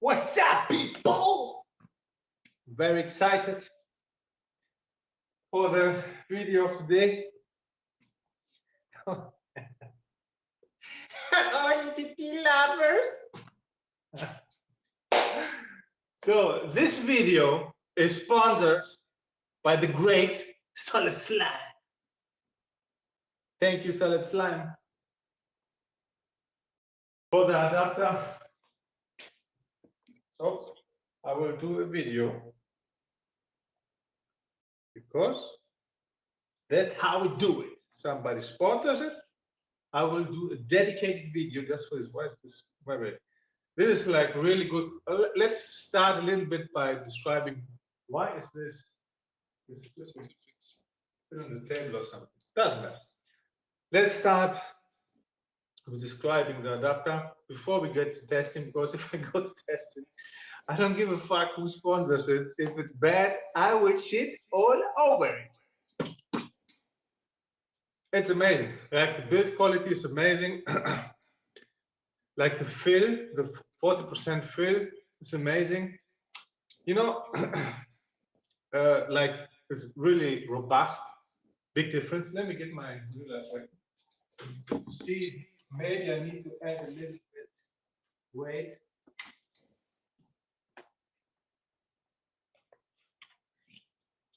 What's up, people? Very excited for the video of today. All you tea lovers. So this video is sponsored by the great Solid Slime. Thank you, Solid Slime, for the adapter. So I will do a video because that's how we do it. Somebody sponsors it. I will do a dedicated video just for this. Why is this? Wait. This is like really good. Let's start a little bit by describing why is this still on the table or something. Doesn't matter. Let's start with describing the adapter before we get to testing, because if I go to testing, I don't give a fuck who sponsors it. If it's bad, I will shit all over it. It's amazing. Like the build quality is amazing. Like the fill, the 40% fill is amazing. You know, like it's really robust. Big difference. Let me get my ruler so see. Maybe I need to add a little bit weight.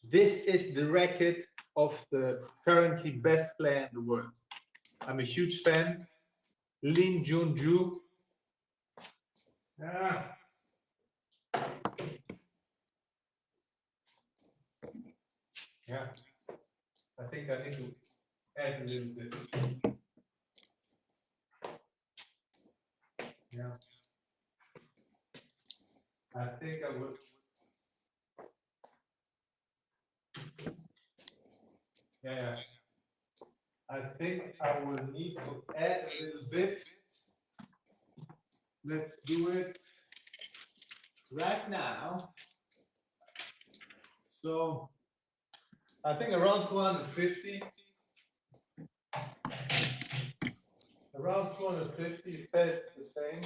This is the racket of the currently best player in the world. I'm a huge fan. Lin Junju. Ah. Yeah. I think I need to add a little bit. Yeah. I think I would. Yeah. I think I will need to add a little bit. Let's do it right now. So I think around 250. Around 250 felt the same.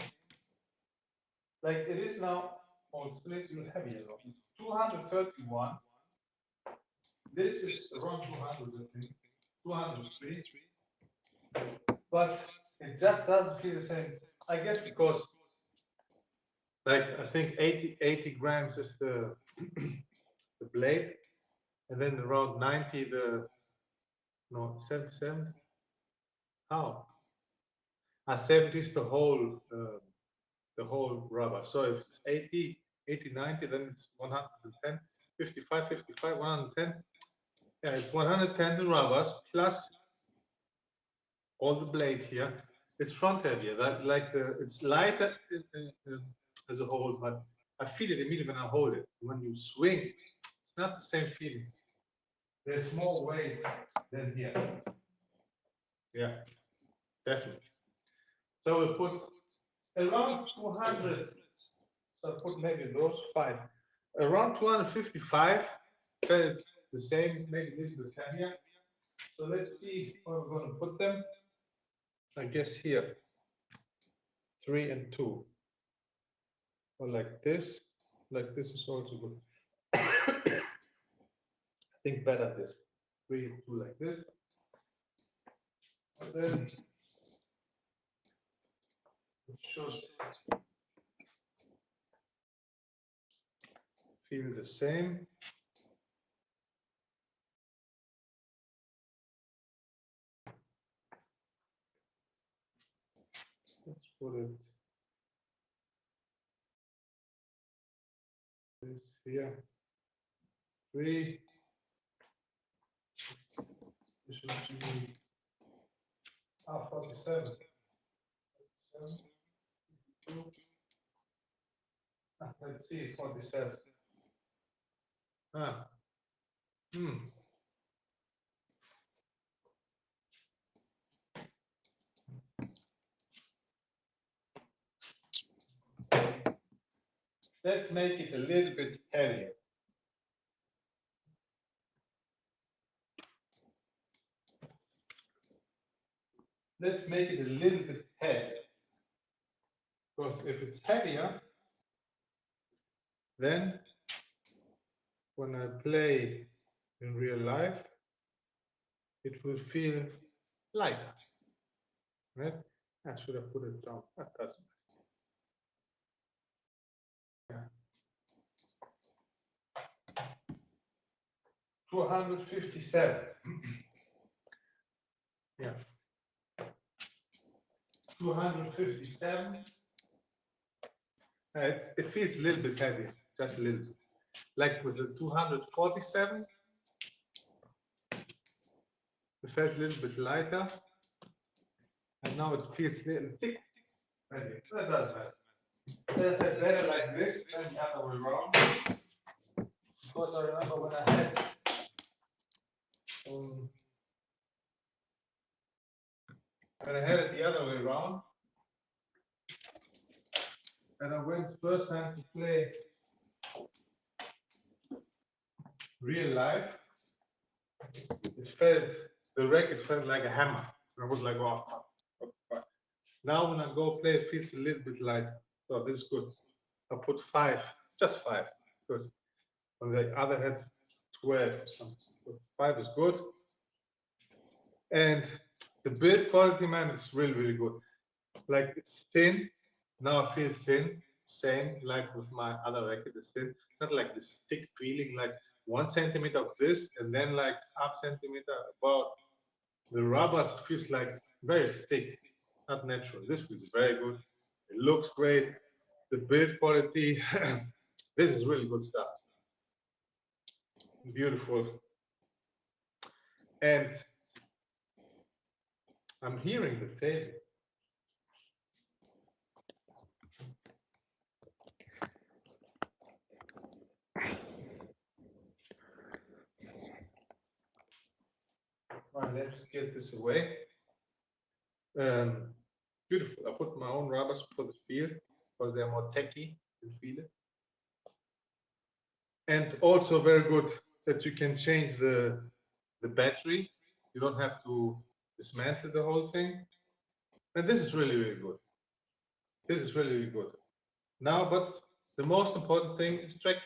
Like it is now, oh, it's a little heavier. 231. This is around 200, I think. 203. But it just doesn't feel the same. I guess because, like, I think 80 grams is the the blade, and then around 90 the, no, 77. How? 70 is the whole rubber. So if it's 80, 90, then it's 110, 55, 55, 110. Yeah, it's 110 rubbers plus all the blade here. It's front heavier. That like it's lighter as a whole, but I feel it immediately when I hold it. When you swing, it's not the same feeling. There's more weight than here. Yeah, definitely. So we put around 200. So I put maybe those 5. Around 255 felt the same, maybe a little bit heavier. So let's see where we're going to put them. I guess here, 3 and 2. Or like this is also good. I think better this. 3 and 2 like this. And then it should feel the same. Let's put it this here. 3. This should be 47. 47. Let's see, 47. Ah. Let's make it a little bit heavier. Let's make it a little bit heavier. Because if it's heavier, then when I play in real life, it will feel lighter, right? I should have put it down. That doesn't matter. 257. Yeah. 257. It feels a little bit heavy, just a little bit. Like with the 247, it felt a little bit lighter, and now it feels a little thick. That doesn't matter. As I said, better like this than the other way around. Because I remember when I had it the other way around, and I went first time to play real life. The racket felt like a hammer. I was like, oh, fuck. Now when I go play, it feels a little bit light. So this is good. I put 5, just 5, because on the other had 12 or something. So 5 is good. And the build quality, man, is really, really good. Like it's thin. Now I feel thin. Same like with my other racket, it's thin. It's not like this thick feeling, like 1 centimeter of this, and then like half centimeter about the rubber feels like very thick, not natural. This feels very good. It looks great. The build quality, this is really good stuff. Beautiful. And I'm hearing the table. All right, let's get this away. Beautiful. I put my own rubbers for the feel because they're more techy to feel it. And also very good that you can change the battery. You don't have to dismantle the whole thing. And this is really, really good. This is really, really good. Now, but the most important thing is track.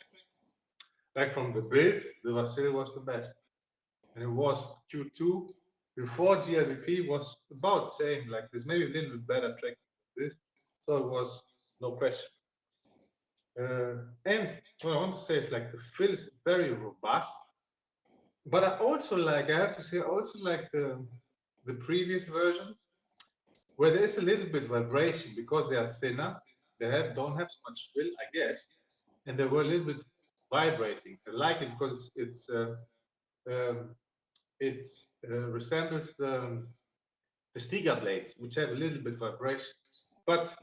Like from the build, the Vasil was the best. And it was Q2 before GLVP was about same like this, maybe a little bit better track than this. So it was no question. And what I want to say is like the fill is very robust. But I also like, I have to say, I also like the previous versions where there is a little bit vibration because they are thinner. They don't have so much fill, I guess, and they were a little bit vibrating. I like it because it resembles the Stiga blades, which have a little bit vibration, but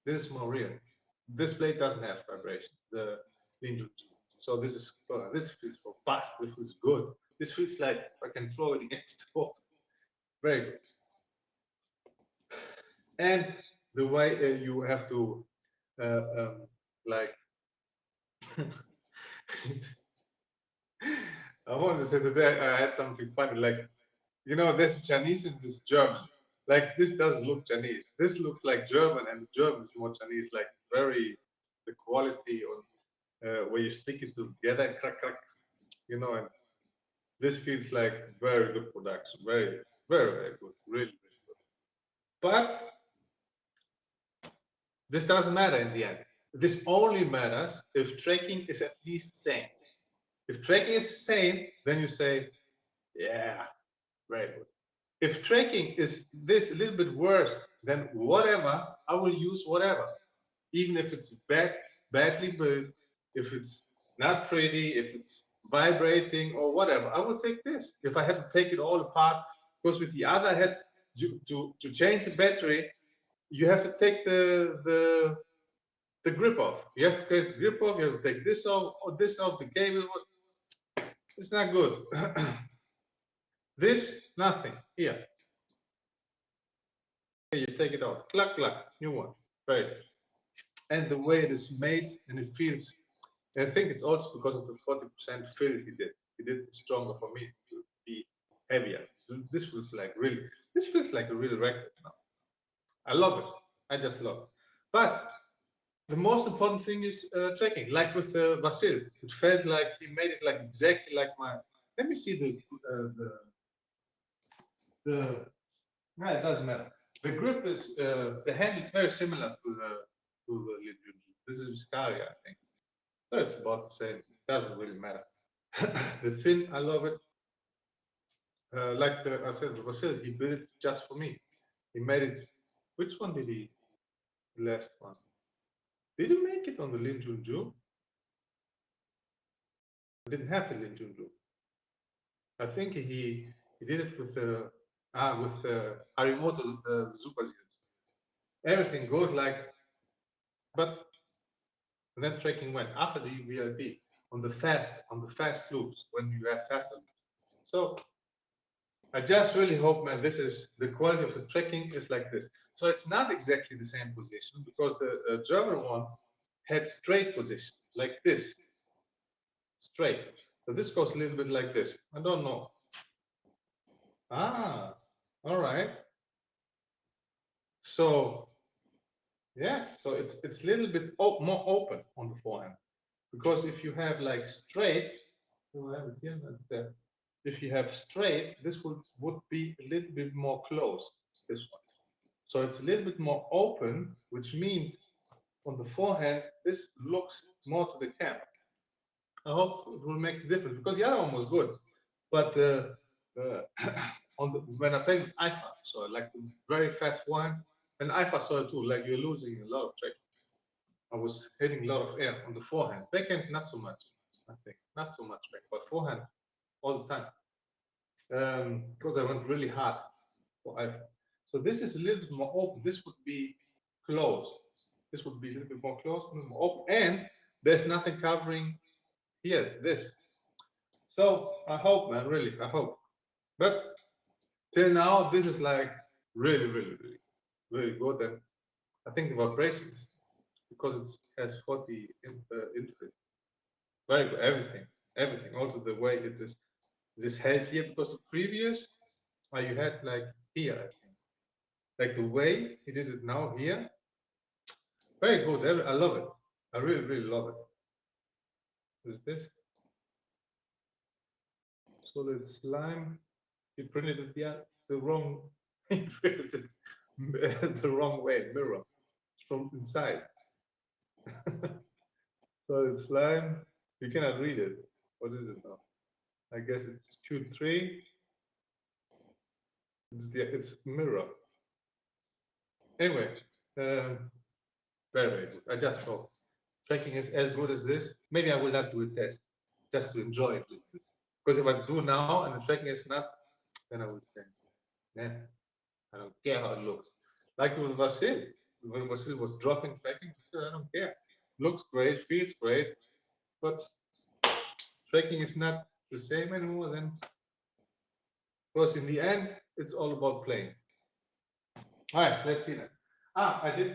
this is more real. This blade doesn't have vibration, the Ninjutsu. So this feels robust. This feels good. This feels like I can throw it against the wall. Very good. And the way you have to like I wanted to say today I had something funny, like there's Chinese and there's German. Like this does look Chinese. This looks like German, and German is more Chinese. Like very the quality on where you stick it together, crack crack, and this feels like very good production, very very very good, really really good. But this doesn't matter in the end. This only matters if tracking is at least same. If tracking is the same, then you say, yeah, very good. If tracking is this a little bit worse than whatever, I will use whatever. Even if it's badly built, if it's not pretty, if it's vibrating or whatever, I will take this. If I have to take it all apart, because with the other head, to change the battery, you have to take the grip off. You have to take the grip off, you have to take this off, or this off, the cable was, it's not good. This, nothing, here. You take it out, clack, clack, new one, right? And the way it is made, and it feels, and I think it's also because of the 40% fill he did. He did it stronger for me to be heavier. So this feels like a real record now. I love it. I just love it. But the most important thing is tracking. Like with Vasil, it felt like he made it like exactly like my. Let me see the. No, it doesn't matter. The grip is the hand is very similar to the Lin Junjun. This is Viscaria, I think. So it's about the same. Doesn't really matter. The thin, I love it. Like I said, Vasil, he built it just for me. He made it. Which one did he? The last one. Did he make it on the Lin Junjun? I didn't have the Lin Junjun. I think he did it with the Harimoto Super Zeals. Everything good, like, but that tracking went after the VLP on the fast loops when you have faster loops. So I just really hope, man, this is the quality of the tracking is like this. So it's not exactly the same position because the German one had straight position like this, straight. So this goes a little bit like this. I don't know. Ah, all right. So yes, so it's a little bit more open on the forehand because if you have like straight, do I have it here? That's there. If you have straight, this would be a little bit more closed. This one, so it's a little bit more open, which means on the forehand this looks more to the camp. I hope it will make a difference because the other one was good, but when I played with IFA, so like the very fast forehand, and IFA saw it too, like you're losing a lot of track. I was hitting a lot of air on the forehand. Backhand, not so much, I think. Not so much back, but forehand all the time. Because I went really hard for IFA. So this is a little bit more open. This would be closed. This would be a little bit more closed, a little more open. And there's nothing covering here, this. So I hope, man, really, I hope. But till now, this is like really good. And I think the vibrations, because it has 40 into it. Very good, everything. Also the way it is held here, because the previous, you had like here, I think. Like the way he did it now here, very good. I love it. I really love it. Is this solid slime? He printed it the wrong. He printed it the wrong way. Mirror from inside. Solid slime. You cannot read it. What is it now? I guess it's Q3. It's mirror. Anyway, very good. I just thought tracking is as good as this. Maybe I will not do a test just to enjoy it. Because if I do now and the tracking is not, then I will say, man, I don't care how it looks. Like with Vasil, when Vasil was dropping tracking, he said, I don't care. Looks great, feels great, but tracking is not the same anymore. Then, because in the end, it's all about playing. All right, let's see that. I did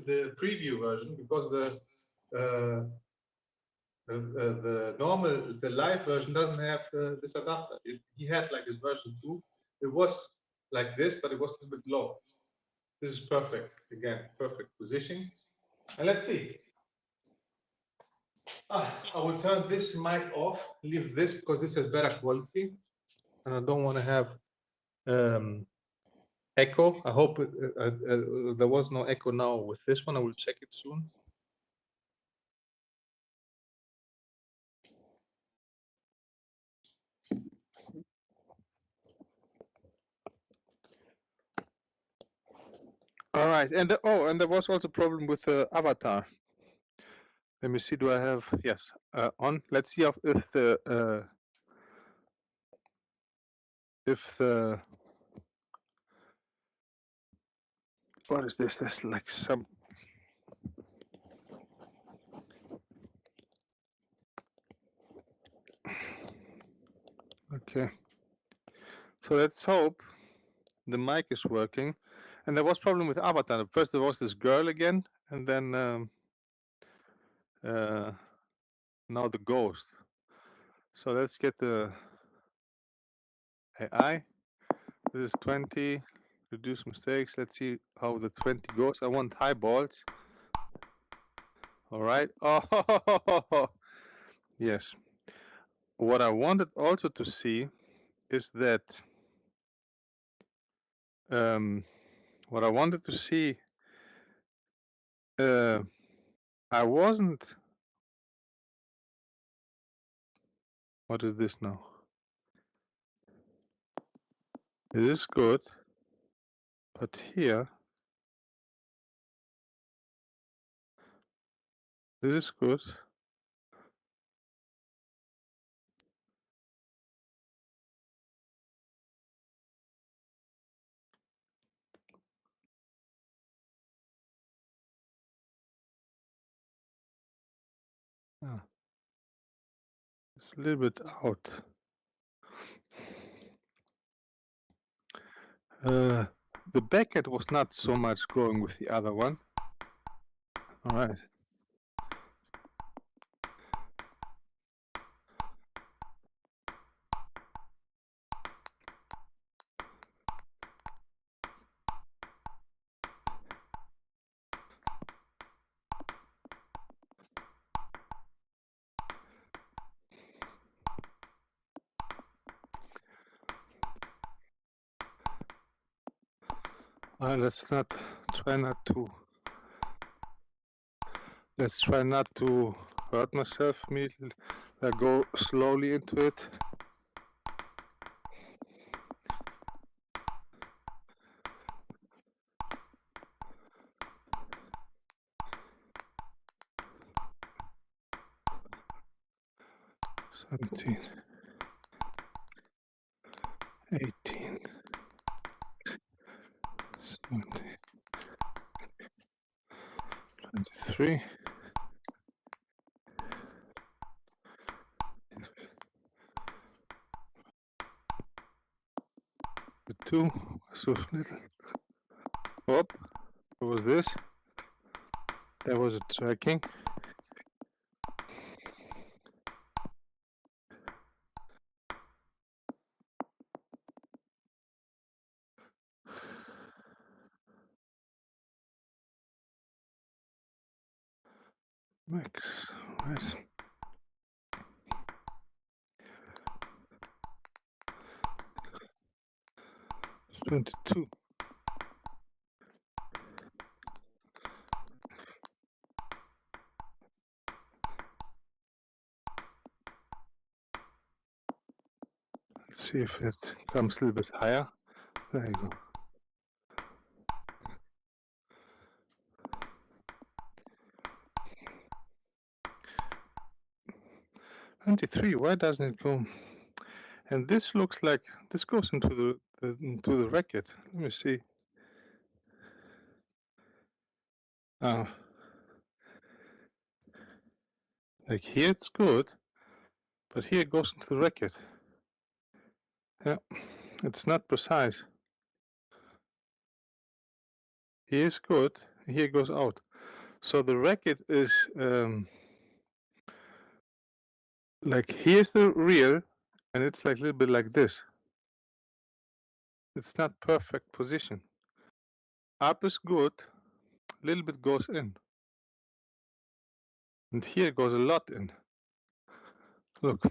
the preview version because the live version doesn't have this adapter. He had like his version 2. It was like this, but it was a bit low. This is perfect. Again, perfect position. And let's see. I will turn this mic off, leave this because this has better quality. And I don't want to have echo. I hope there was no echo now with this one. I will check it soon. All right, and there was also a problem with the avatar. Let me see. Do I have yes on? Let's see if the what is this? There's like some. Okay. So let's hope the mic is working. And there was problem with avatar. First there was this girl again, and then now the ghost. So let's get the AI. This is 20. Reduce mistakes. Let's see how the 20 goes. I want high balls. All right. Oh, yes. What I wanted also to see is that what I wanted to see, I wasn't. What is this now? It is good, but here, this is good. Ah, it's a little bit out. The backend was not so much going with the other one. All right. Let's try not to hurt myself immediately. Go slowly into it. $17, $18, $17, $23. The 2 was so little. What was this? There was a tracking. Max, right. 22. Let's see if it comes a little bit higher. There you go. $23. Why doesn't it go? And this looks like this goes into the racket. Let me see. Like here it's good, but here it goes into the racket. Yeah, it's not precise. Here is good, here it goes out. So the racket is like here's the real, and it's like a little bit like this. It's not perfect position. Up is good, a little bit goes in. And here goes a lot in. Look.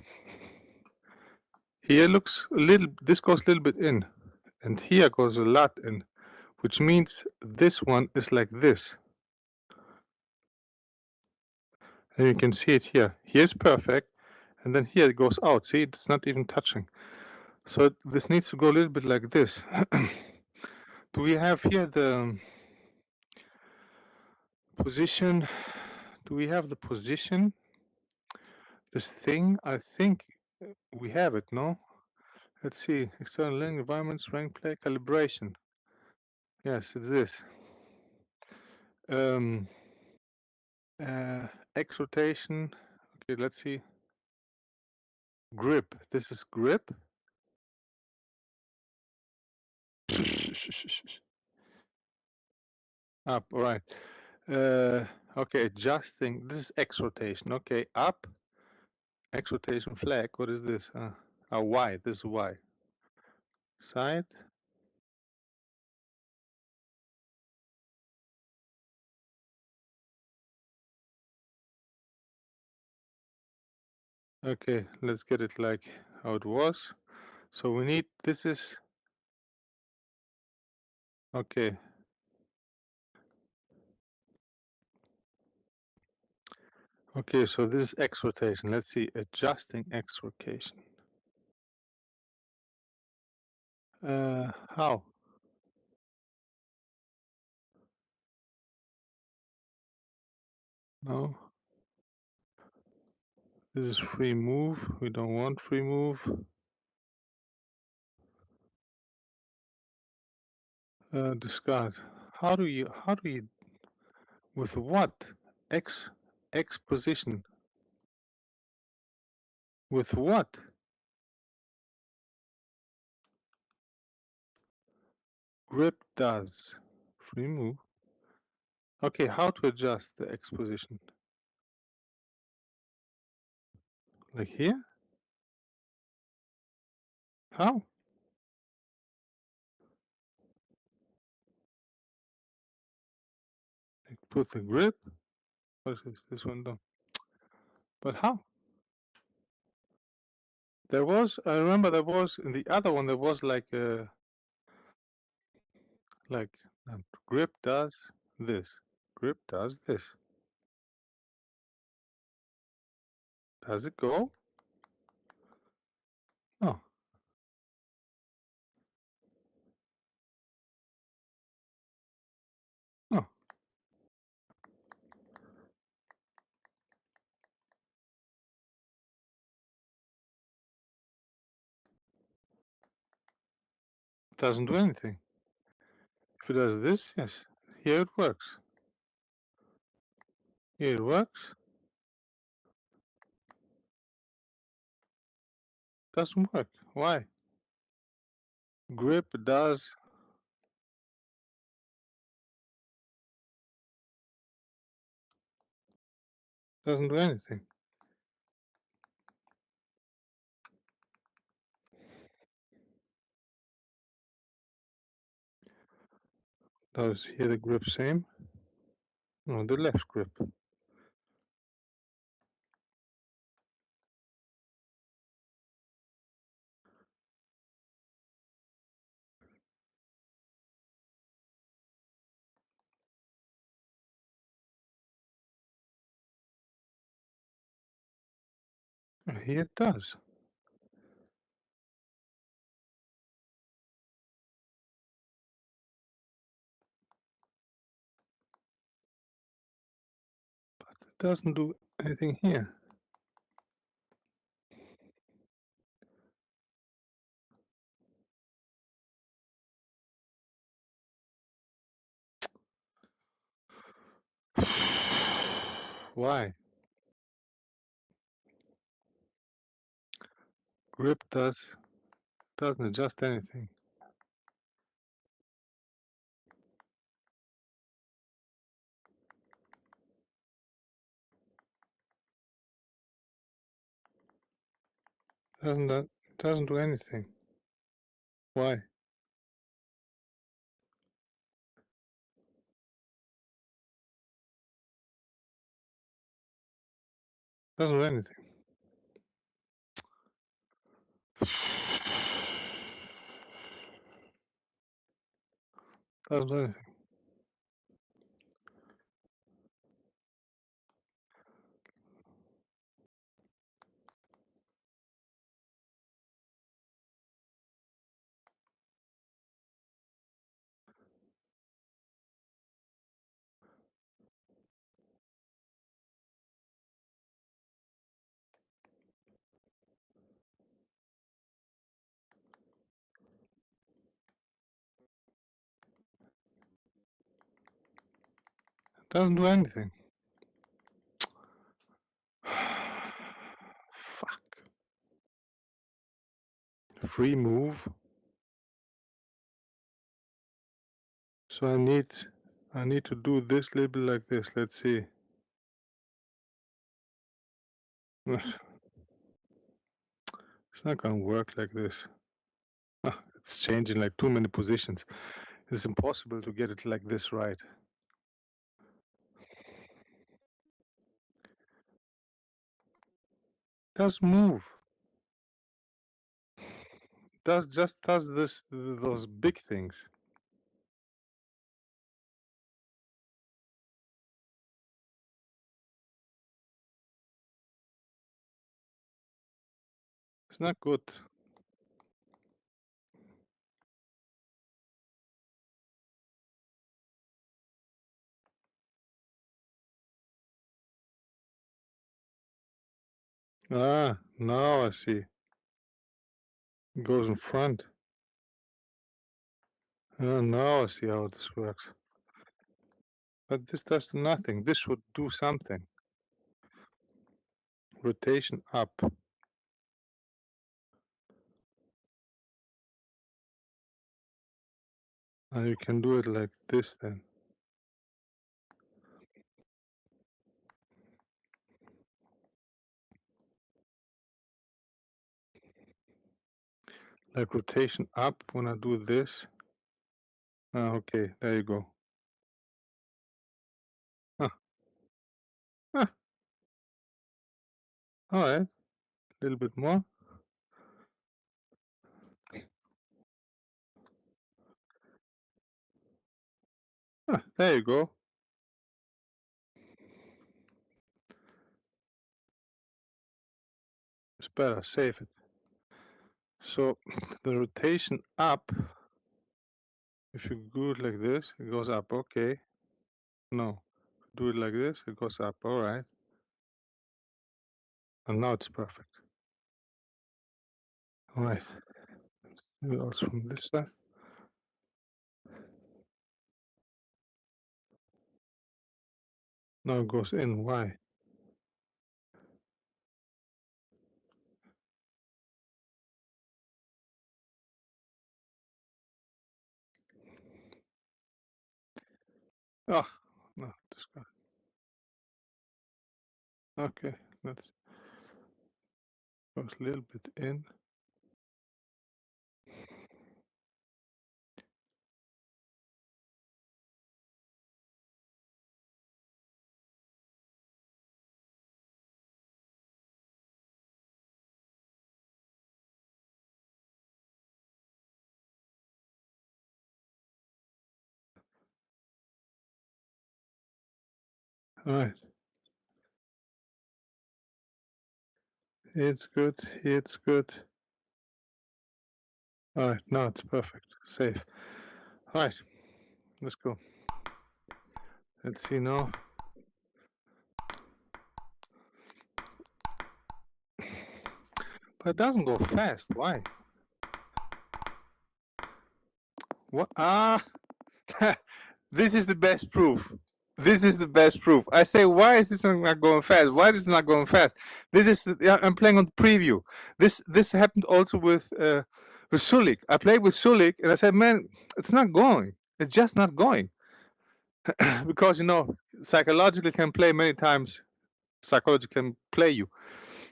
Here looks a little, this goes a little bit in. And here goes a lot in, which means this one is like this. And you can see it here. Here's perfect, and then here it goes out. See, it's not even touching. So this needs to go a little bit like this. Do we have here the position? Do we have the position? This thing, I think we have it, no? Let's see, external link, environments, rank play, calibration. Yes, it's this. X rotation. Okay, let's see. Grip. This is grip. Up. All right. Okay, adjusting. This is X rotation. Okay, up. X rotation flag. What is this? Y. This is Y. Side. Okay, let's get it like how it was. So we need, this is, okay. Okay, so this is X rotation. Let's see, adjusting X rotation. How? No. This is free move. We don't want free move. Discard. How do you, with what? X position. With what? Grip does. Free move. Okay, how to adjust the X position? Like here? How? Like put the grip? What is this? This one done. But how? There was, I remember there was, in the other one, there was like a, like, grip does this. Grip does this. Does it go? No. No. It doesn't do anything. If it does this, yes. Here it works. Here it works. Doesn't work. Why? Grip does. Doesn't do anything. Does here the grip same? No, the left grip. Here it does. But it doesn't do anything here. Why? Grip doesn't adjust anything. Doesn't do anything. Why? Doesn't do anything. Doesn't do anything. Doesn't do anything. Fuck. Free move. So I need to do this little bit like this. Let's see. It's not gonna work like this. It's changing like too many positions. It's impossible to get it like this right. Does move. Does those big things. It's not good. Ah, now I see. It goes in front. Now I see how this works. But this does nothing. This should do something. Rotation up. And you can do it like this then. Like rotation up when I do this. Ah, okay, there you go. Alright, a little bit more. There you go. It's better, save it. So the rotation up, if you do it like this, it goes up, okay. No, do it like this, it goes up, alright. And now it's perfect. Alright, do it also from this side. Now it goes in, why? Oh, no, this guy. Okay, let's goes a little bit in. Alright. It's good, it's good. Alright, now it's perfect. Save. Alright, let's go. Let's see now. But it doesn't go fast, why? What? Ah! This is the best proof. This is the best proof. I say, why is this not going fast? Why is it not going fast? This is I'm playing on the preview. This happened also with Sulik. I played with Sulik and I said, man, it's not going. It's just not going. Because you know, psychologically can play many times. Psychology can play you,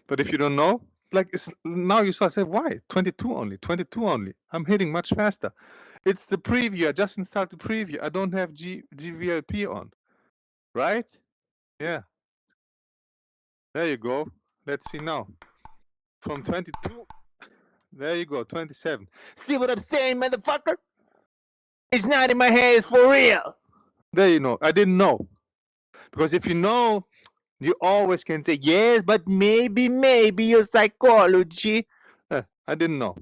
but if you don't know, like it's now you saw. I said, why 22 only? 22 only. I'm hitting much faster. It's the preview. I just installed the preview. I don't have GVLP on. Right? Yeah. There you go. Let's see now. From 22. There you go. 27. See what I'm saying, motherfucker? It's not in my head. It's for real. There you know. I didn't know. Because if you know, you always can say, yes, but maybe your psychology. I didn't know.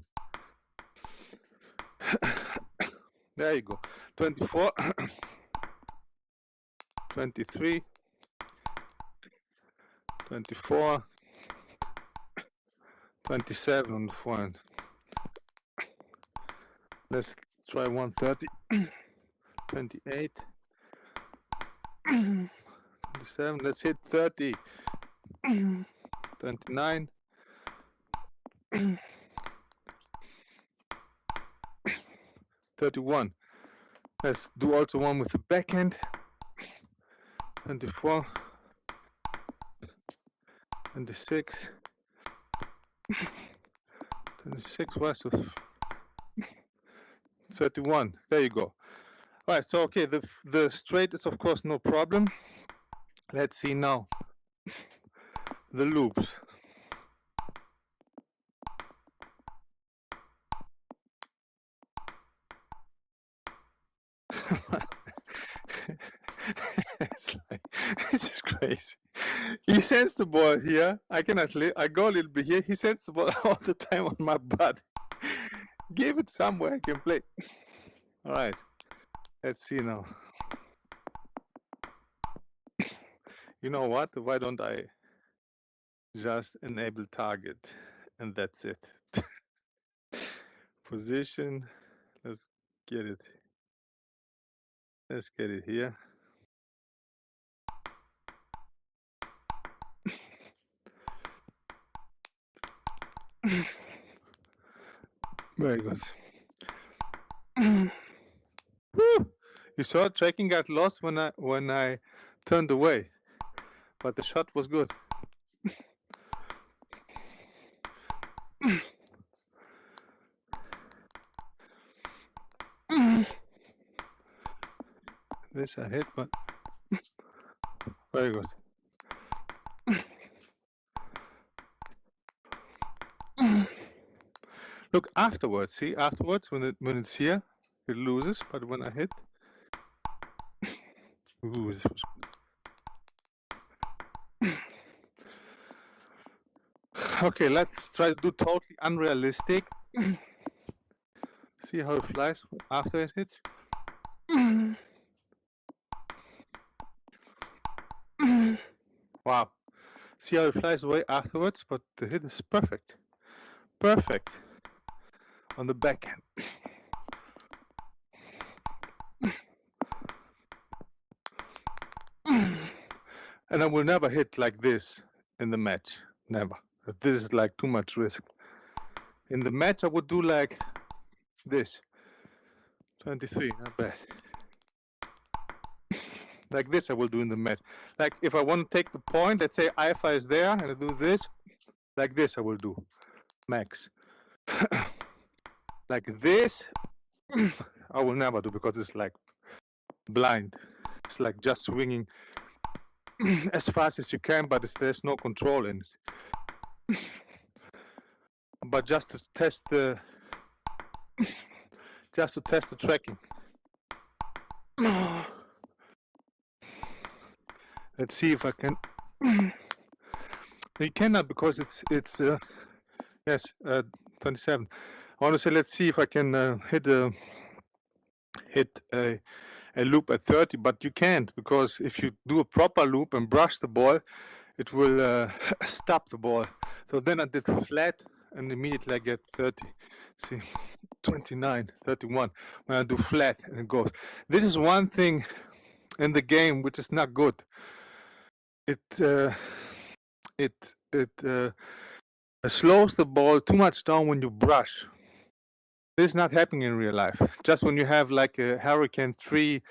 There you go. 24. 23. 24. 27 on the forehand. Let's try 130. 28. 27. Let's hit 30. 29. 31. Let's do also one with the backhand. 24. 26. 26 was 31. There you go. All right, so okay, the straight is of course no problem. Let's see now the loops. crazy. He sends the ball here. I cannot I go a little bit here. He sends the ball all the time on my butt. Give it somewhere I can play. All right. Let's see now. You know what? Why don't I just enable target? And that's it. Position. Let's get it. Let's get it here. Very good. Woo! You saw tracking got lost when I turned away, but the shot was good. This I hit, but very good. Look afterwards. See afterwards when it's here, it loses. But when I hit, ooh, this was good. Okay, let's try to do totally unrealistic. See how it flies after it hits. Wow. See how it flies away afterwards, but the hit is perfect. Perfect. On the backhand. And I will never hit like this in the match. Never. This is like too much risk. In the match, I would do like this. 23, not bad. Like this I will do in the match. Like if I want to take the point, let's say Alpha is there and I do this, like this I will do. Max. Like this, I will never do because it's like blind. It's like just swinging as fast as you can, but there's no control in it. But just to test the tracking. Let's see if I can. You cannot because it's yes 27. I want to say let's see if I can hit a loop at 30, but you can't because if you do a proper loop and brush the ball, it will stop the ball. So then I did flat and immediately I get 30. See, 29, 31 when I do flat and it goes. This is one thing in the game which is not good. It slows the ball too much down when you brush. This is not happening in real life. Just when you have like a Hurricane 3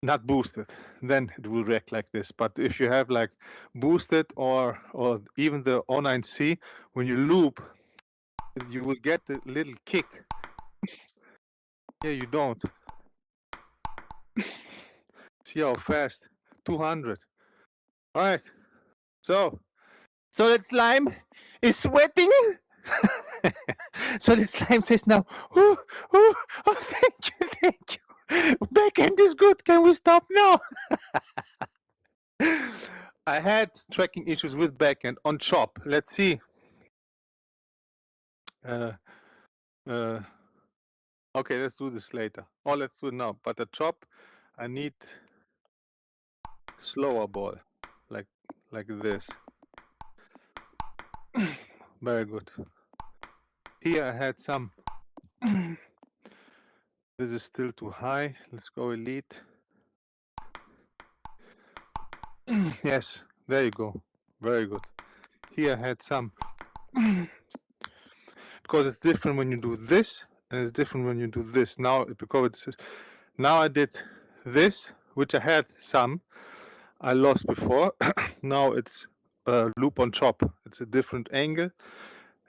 not boosted, then it will react like this. But if you have like boosted or even the O9C, when you loop, you will get a little kick. Yeah, you don't. See how fast? 200. All right. So the slime is sweating. So the slime says now, oh, thank you. Backhand is good. Can we stop now? I had tracking issues with backhand on chop. Let's see. Okay, let's do this later. Or let's do it now. But the chop, I need slower ball, like this. Very good. Here I had some. This is still too high. Let's go elite. Yes, there you go. Very good. Here I had some. Because it's different when you do this, and it's different when you do this. Now I did this, which I had some. I lost before. Now it's loop on chop. It's a different angle,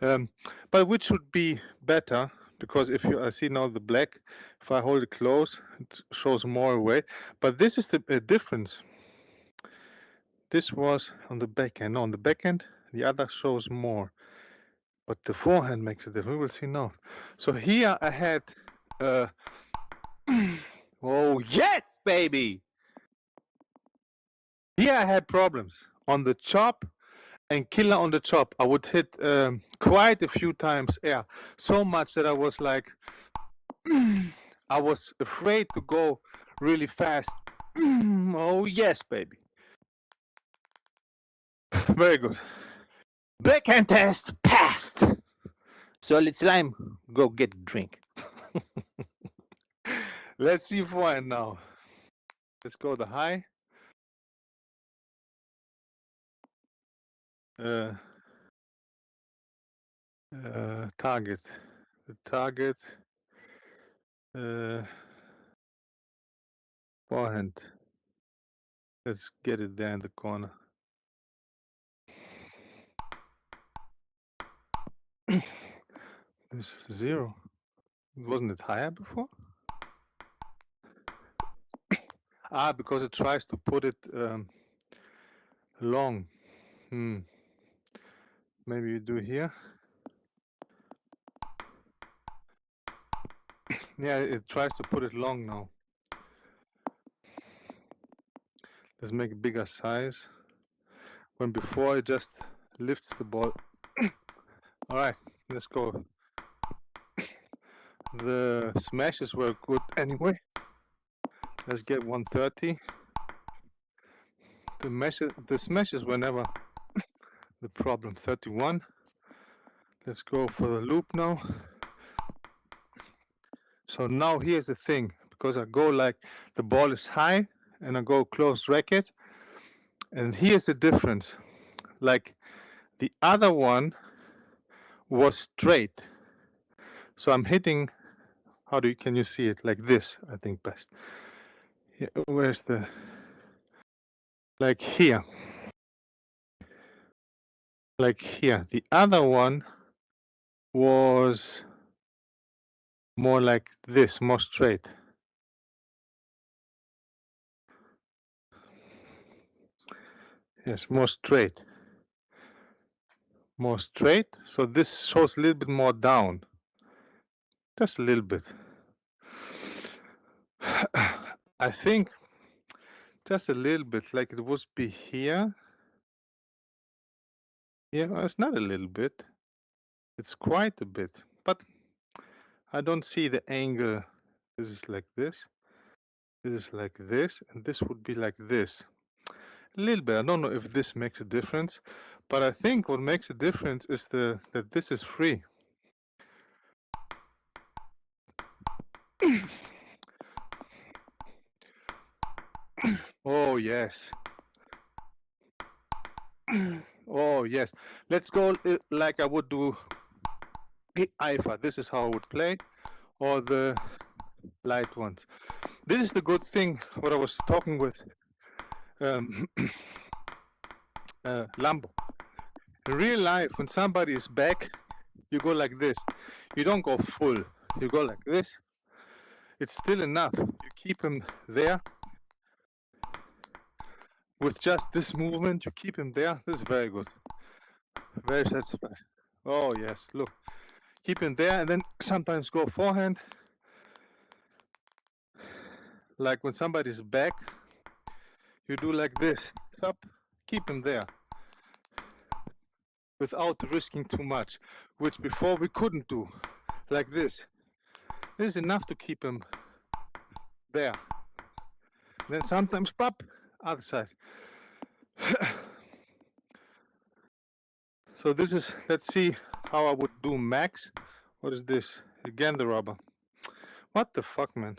but which should be better because if you I see now the black, if I hold it close, it shows more away. But this is the difference. This was on the backhand. No, on the backhand, the other shows more. But the forehand makes a difference. We will see now. So here I had. Oh yes, baby! Here I had problems on the chop and killer on the chop. I would hit quite a few times air, so much that I was like, I was afraid to go really fast. Oh yes, baby. Very good. Backhand test passed. Solid slime, go get a drink. Let's see forehand now. Let's go the high. Target. The target. Forehand. Let's get it there in the corner. This is 0. Wasn't it higher before? Because it tries to put it long. Maybe you do here. Yeah, it tries to put it long now. Let's make a bigger size. When before it just lifts the ball. All right, let's go. The smashes were good anyway. Let's get 130. The smashes were never the problem. 31. Let's go for the loop now. So now here's the thing, because I go like the ball is high and I go close racket, and here's the difference. Like the other one was straight, so I'm hitting. Can you see it like this? I think best. Yeah, where's the, like here, like here. The other one was more like this, more straight. Yes, more straight. More straight. So this shows a little bit more down. Just a little bit. I think just a little bit, like it would be here. Yeah, well, it's not a little bit. It's quite a bit. But I don't see the angle. This is like this. This is like this. And this would be like this. A little bit. I don't know if this makes a difference. But I think what makes a difference is that this is free. Oh, yes. Oh, yes. Let's go like I would do IFA. This is how I would play. Or the light ones. This is the good thing, what I was talking with Lambo. In real life, when somebody is back, you go like this. You don't go full. You go like this. It's still enough. You keep him there. With just this movement, you keep him there. This is very good. Very satisfying. Oh, yes. Look. Keep him there and then sometimes go forehand. Like when somebody's back, you do like this. Up. Keep him there. Without risking too much. Which before we couldn't do. Like this. This is enough to keep him there. Then sometimes pop. Other side. So this is, let's see how I would do max. What is this? Again the rubber. What the fuck, man?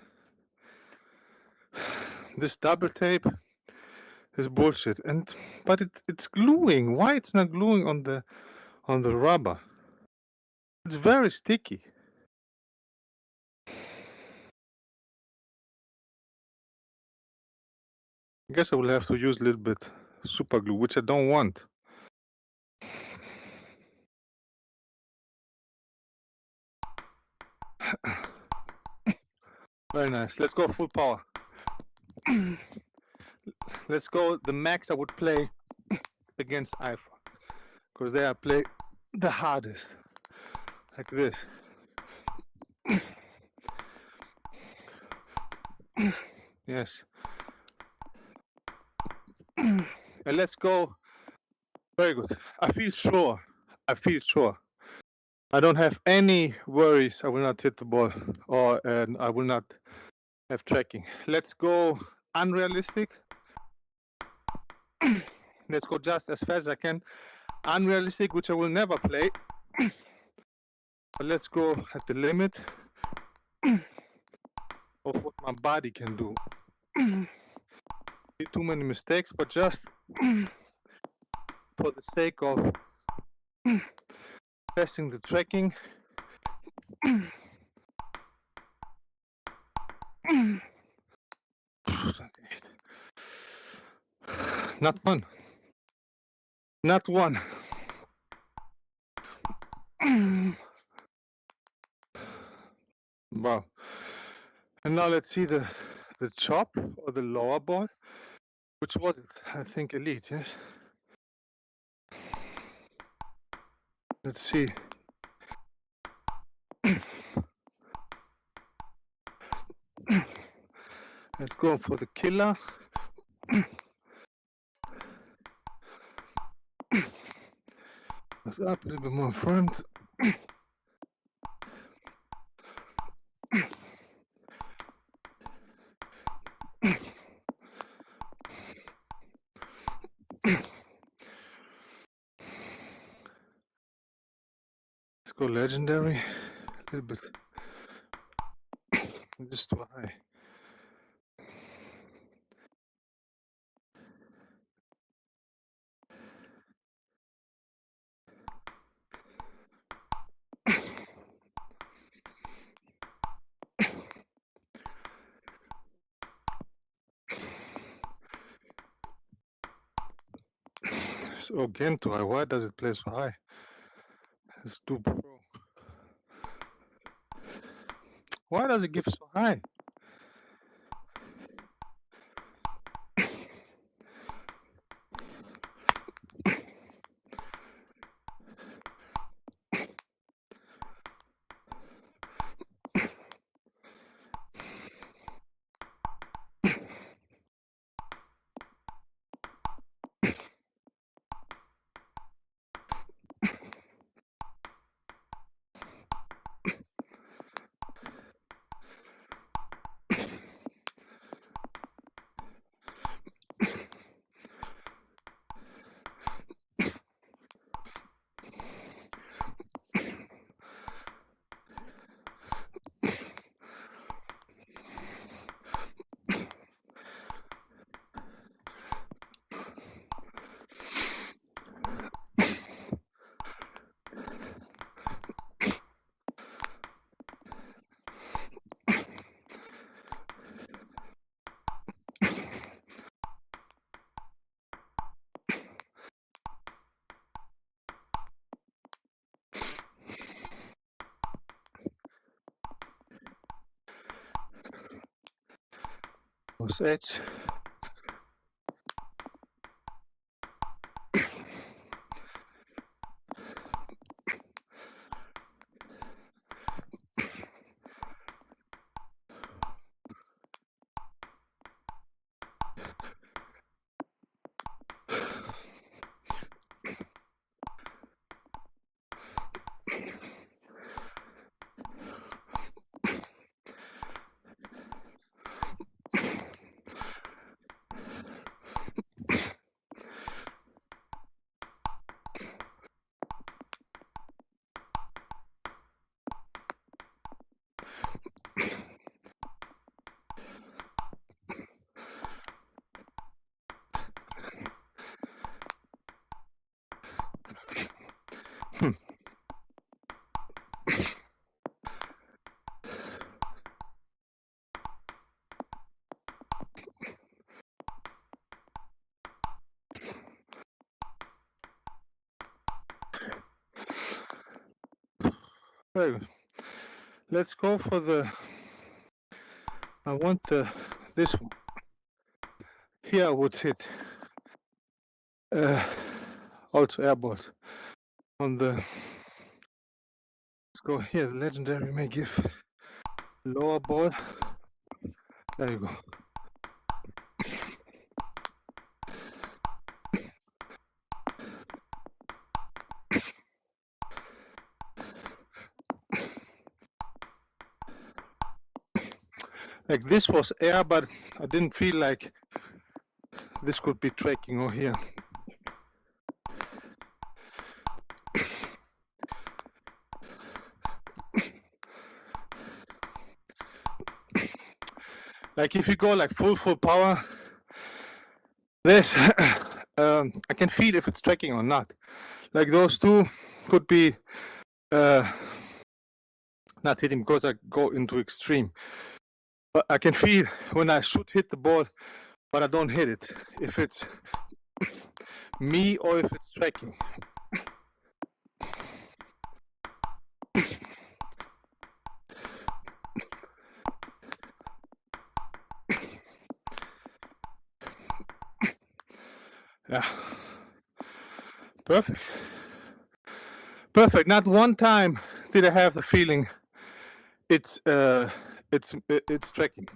This double tape is bullshit. But it's gluing. Why it's not gluing on the rubber? It's very sticky. I guess I will have to use a little bit super glue, which I don't want. Very nice. Let's go full power. Let's go the max I would play against IFA. Because there I play the hardest. Like this. Yes. And let's go. Very good. I feel sure. I don't have any worries. I will not hit the ball, or I will not have tracking. Let's go unrealistic. Let's go just as fast as I can. Unrealistic, which I will never play. But let's go at the limit of what my body can do. Too many mistakes, but just for the sake of testing the tracking. Not one. Not one. Wow. And now let's see the chop or the lower ball. Which was it? I think elite, yes? Let's see. Let's go for the killer. Let's up a little bit more front. Let's go legendary. A little bit. This is too high. So again too high. Why does it play so high? It's too pro. Why does it give so high? Was edge. Very good. Let's go for the. I want this one. Here I would hit also air balls on the. Let's go here. The legendary may give lower ball. There you go. Like this was air, but I didn't feel like this could be tracking or here. Like if you go like full power, this I can feel if it's tracking or not. Like those two could be not hitting because I go into extreme. But I can feel when I should hit the ball, but I don't hit it. If it's me or if it's tracking. Yeah. Perfect. Perfect. Not one time did I have the feeling it's tracking.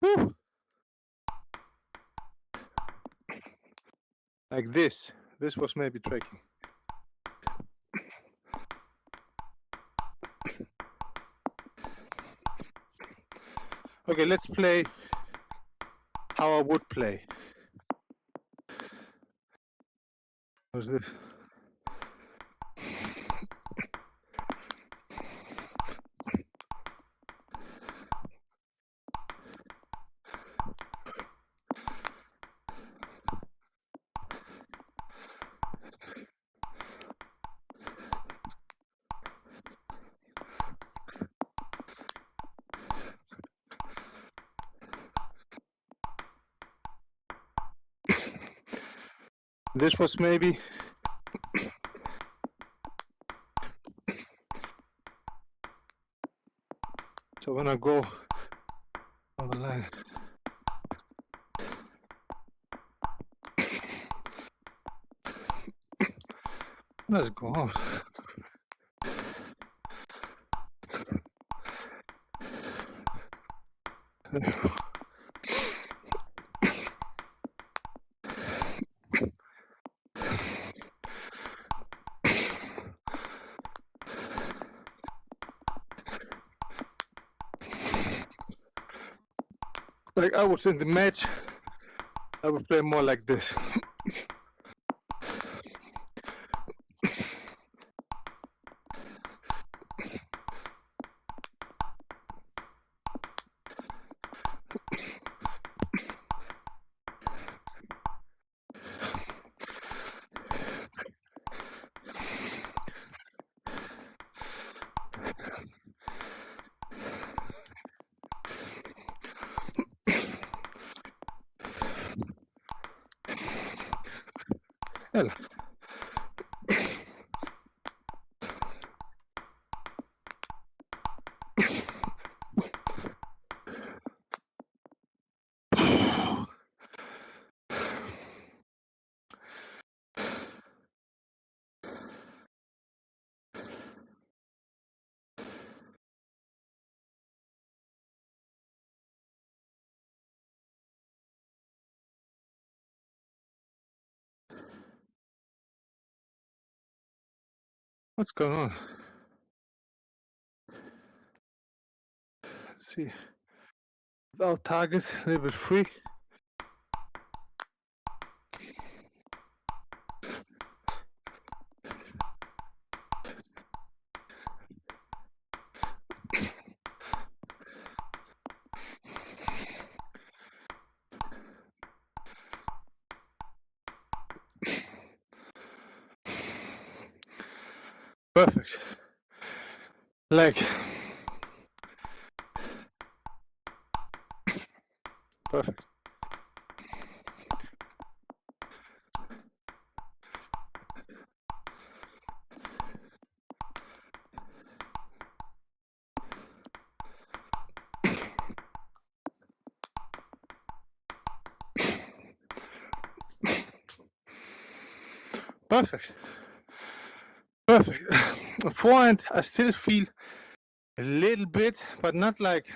Whew. Like this. This was maybe tracking. Okay, let's play how I would play. What's this? This was maybe so when I go on the line. Let's go on. Like I was in the match, I would play more like this. Hell. What's going on? Let's see. Without target, a little bit free. Perfect. Like perfect. Perfect. Perfect. Forehand, I still feel a little bit, but not like,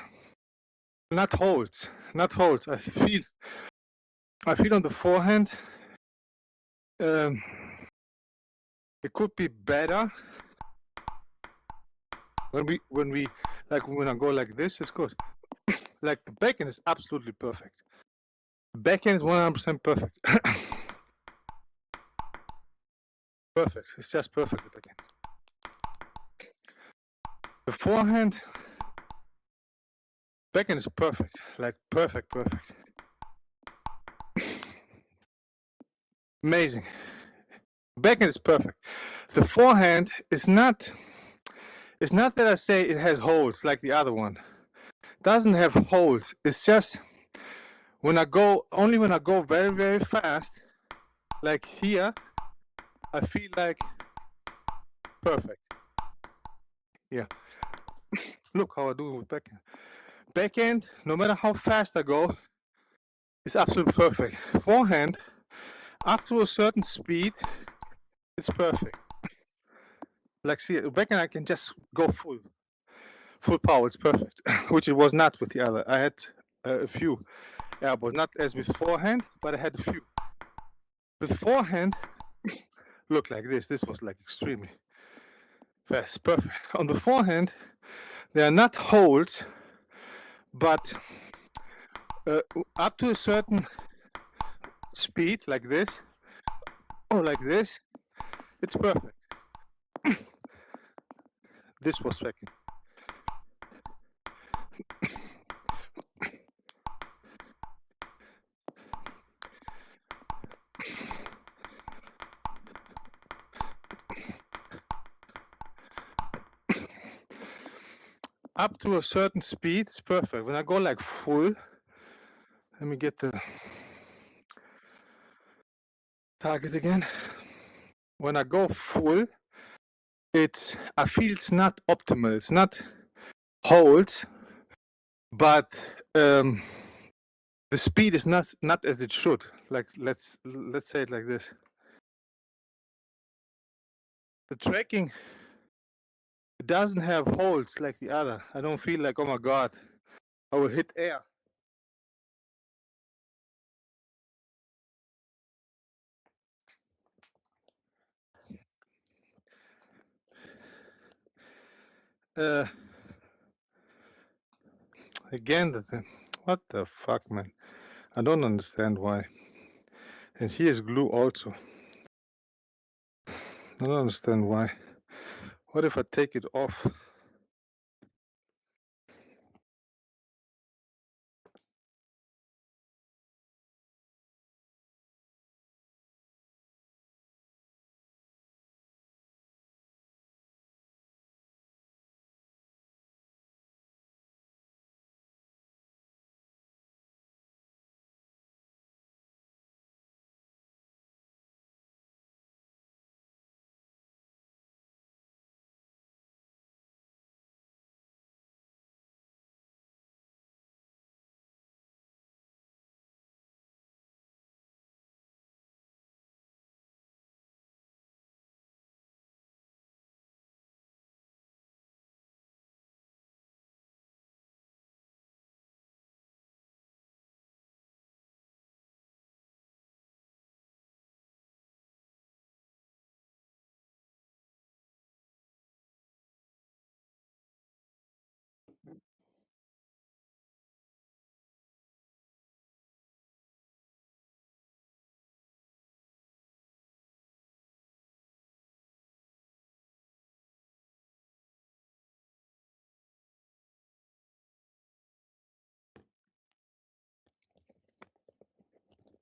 not holds. Not holds. I feel on the forehand, it could be better. when I go like this, it's good. Like the backhand is absolutely perfect. The backhand is 100% perfect. Perfect. It's just perfect, the backhand. The forehand, backhand is perfect. Like perfect. Amazing. Backhand is perfect. The forehand is not. It's not that I say it has holes like the other one. Doesn't have holes. It's just when I go very fast, like here, I feel like perfect. Yeah. Look how I do it with backhand. Backhand, no matter how fast I go, is absolutely perfect. Forehand, up to a certain speed, it's perfect. Like see, backhand I can just go full power. It's perfect, which it was not with the other. I had a few elbows, not as with forehand, but I had a few. With forehand, look like this. This was like extremely fast, perfect. On the forehand, there are not holes, but up to a certain speed, like this, or like this, it's perfect. This was second. Up to a certain speed, it's perfect. When I go like full, let me get the target again. When I go full, I feel it's not optimal. It's not hold, but the speed is not as it should. Like let's say it like this. The tracking doesn't have holds like the other. I don't feel like, oh my god, I will hit air. Again, what the fuck, man? I don't understand why. And here's glue also. I don't understand why. What if I take it off?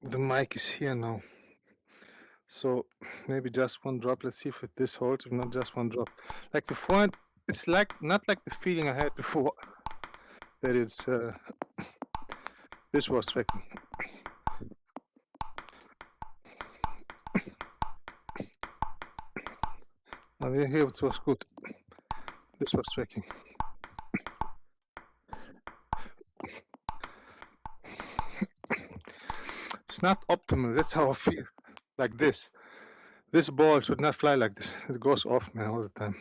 The mic is here now. So maybe just one drop. Let's see if this holds. If not, just one drop. Like the forehand, it's like not like the feeling I had before. That it's this was tracking. And here it was good. This was tracking. It's not optimal. That's how I feel. Like this. This ball should not fly like this. It goes off, man, all the time.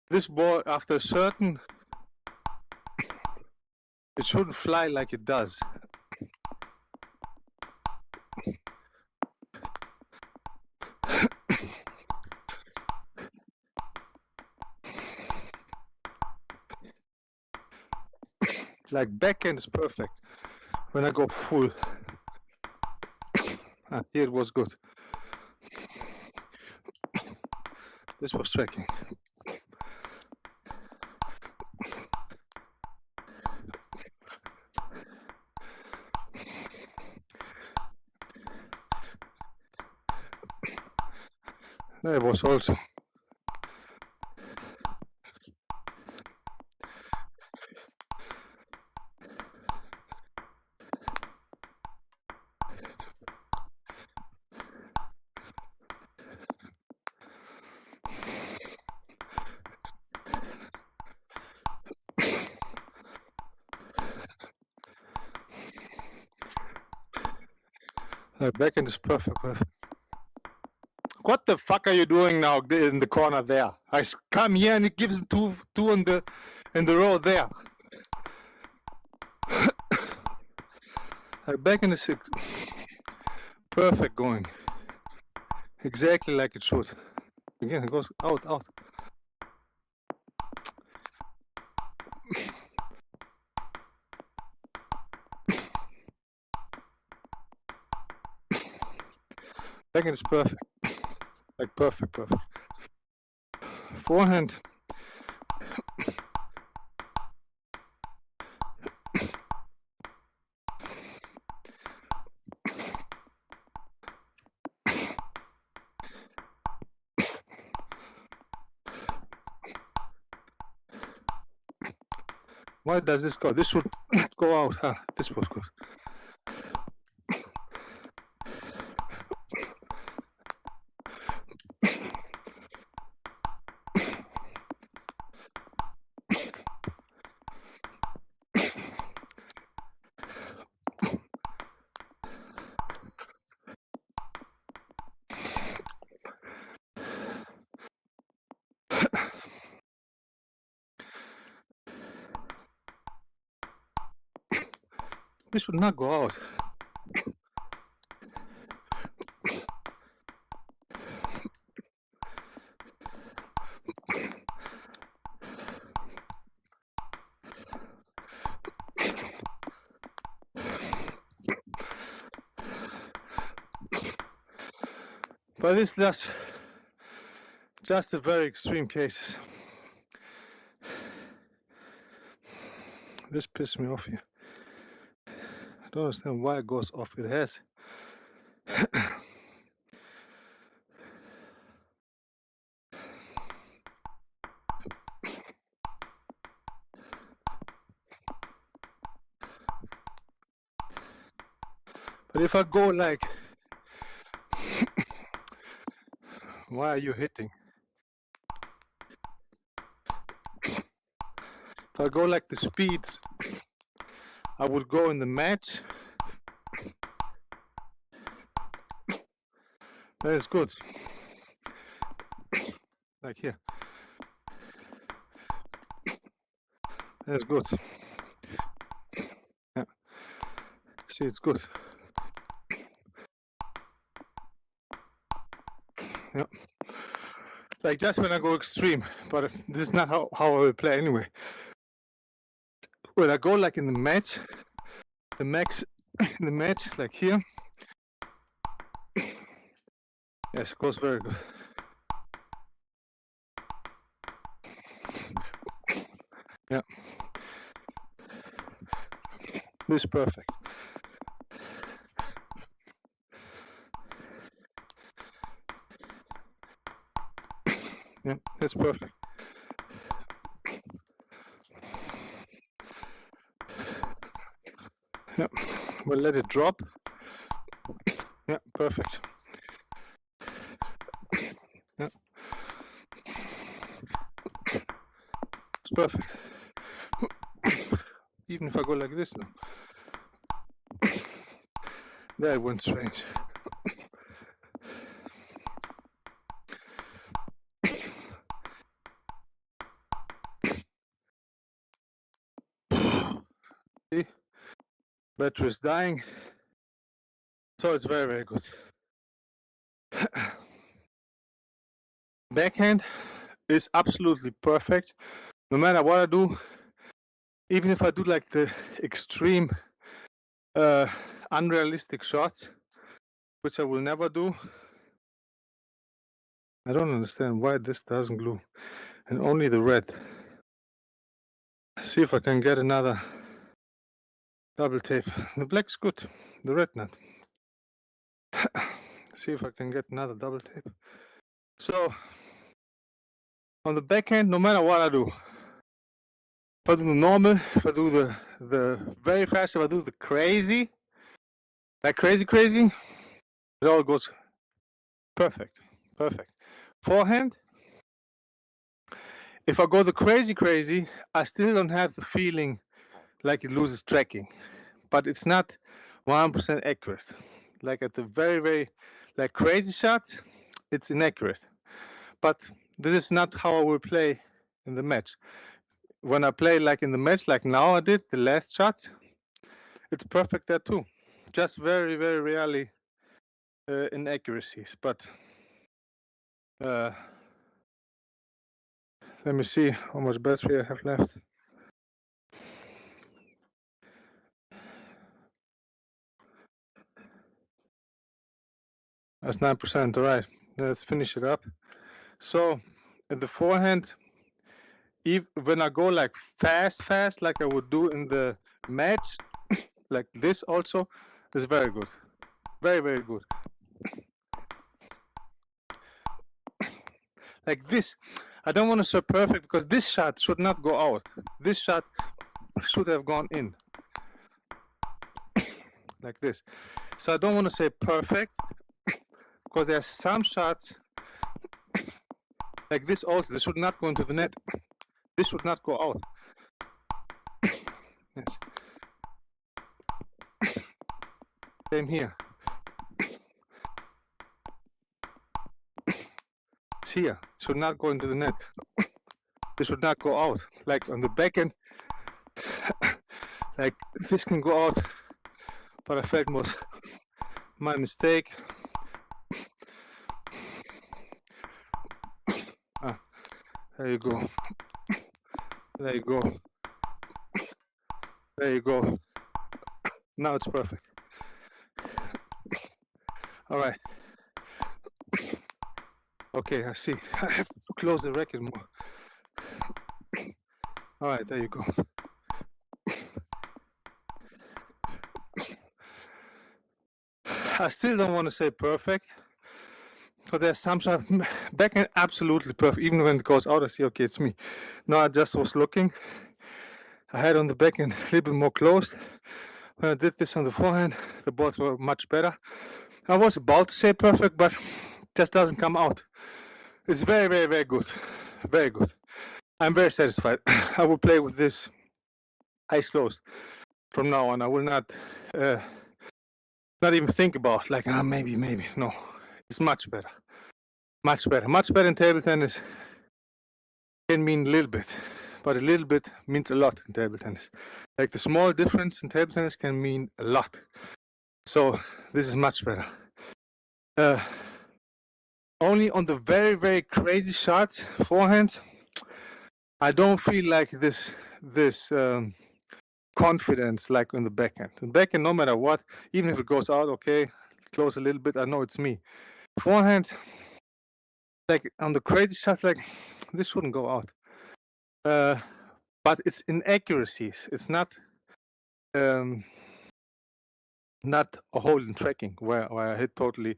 This ball, after a certain, it shouldn't fly like it does. Like backhand is perfect when I go full. Here it was good. This was tracking. There was also. Backhand is perfect. What the fuck are you doing now in the corner there? I come here and it gives two in the row there. Backhand is perfect going. Exactly like it should. Again, it goes out. Backhand is perfect. Like perfect. Forehand. Why does this go? This should go out. This was good. This should not go out. But this is just a very extreme cases. This pissed me off here. I don't understand why it goes off. It has. But if I go like, why are you hitting? If I go like the speeds I would go in the match, that is good. Like here. That's good. Yeah. See, it's good. Yeah. Like just when I go extreme, but this is not how I will play anyway. When I go like in the match, the max in the match, like here. Yes, it goes very good. Yeah. This is perfect. Yeah, that's perfect. Yeah, we'll let it drop. Yeah, perfect. Yeah. It's perfect. Even if I go like this now. That went strange. See? Battery is dying. So it's very, very good. Backhand is absolutely perfect. No matter what I do, even if I do like the extreme unrealistic shots, which I will never do. I don't understand why this doesn't glue and only the red. See if I can get another double tape. The black's good, the red not. See if I can get another double tape. So on the backhand, no matter what I do, if I do the normal, if I do the very fast, if I do the crazy, like crazy, it all goes perfect. Forehand, if I go the crazy, I still don't have the feeling like it loses tracking, but it's not 100% accurate. Like at the very like crazy shots, it's inaccurate. But this is not how I will play in the match. When I play like in the match, like now I did the last shot, it's perfect there too. Just very rarely inaccuracies. But let me see how much battery I have left. That's 9%. All right, let's finish it up. So in the forehand, when I go like fast, like I would do in the match, like this also, is very good. Very good. Like this, I don't want to say perfect because this shot should not go out. This shot should have gone in. Like this. So I don't want to say perfect because there are some shots like this also. This should not go into the net. This should not go out. Yes. Same here. It's here. It should not go into the net. This should not go out. Like on the backhand, like this can go out, but I felt it was my mistake. There you go. There you go. There you go. Now it's perfect. All right. Okay, I see. I have to close the racket more. All right, there you go. I still don't want to say perfect because there's some shot backhand absolutely perfect. Even when it goes out, I see, okay, it's me. No, I just was looking. I had on the backhand a little bit more closed. When I did this on the forehand, the balls were much better. I was about to say perfect, but just doesn't come out. It's very good. Very good. I'm very satisfied. I will play with this eyes closed from now on. I will not even think about like maybe. No, it's much better. Much better in table tennis. Can mean a little bit, but a little bit means a lot in table tennis. Like the small difference in table tennis can mean a lot. So this is much better. Only on the very crazy shots forehand, I don't feel like this confidence like on the backhand. The backhand, no matter what, even if it goes out, okay, close a little bit, I know it's me. Forehand, like on the crazy shots, like this shouldn't go out. But it's inaccuracies. It's not a hole in tracking where I hit totally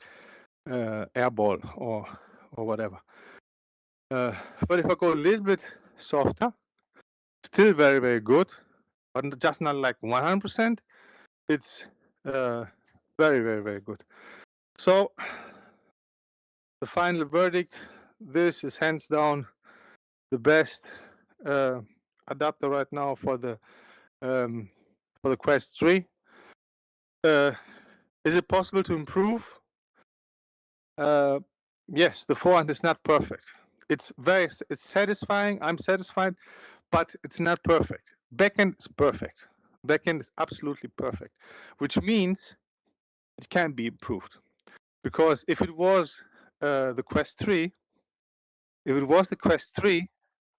airball or whatever. But if I go a little bit softer, still very good, but just not like 100%. It's very good. So the final verdict: this is hands down the best adapter right now for the Quest 3. Is it possible to improve? Yes, the forehand is not perfect. It's satisfying. I'm satisfied, but it's not perfect. Backhand is perfect. Backhand is absolutely perfect, which means it can be improved. Because if it was the Quest 3,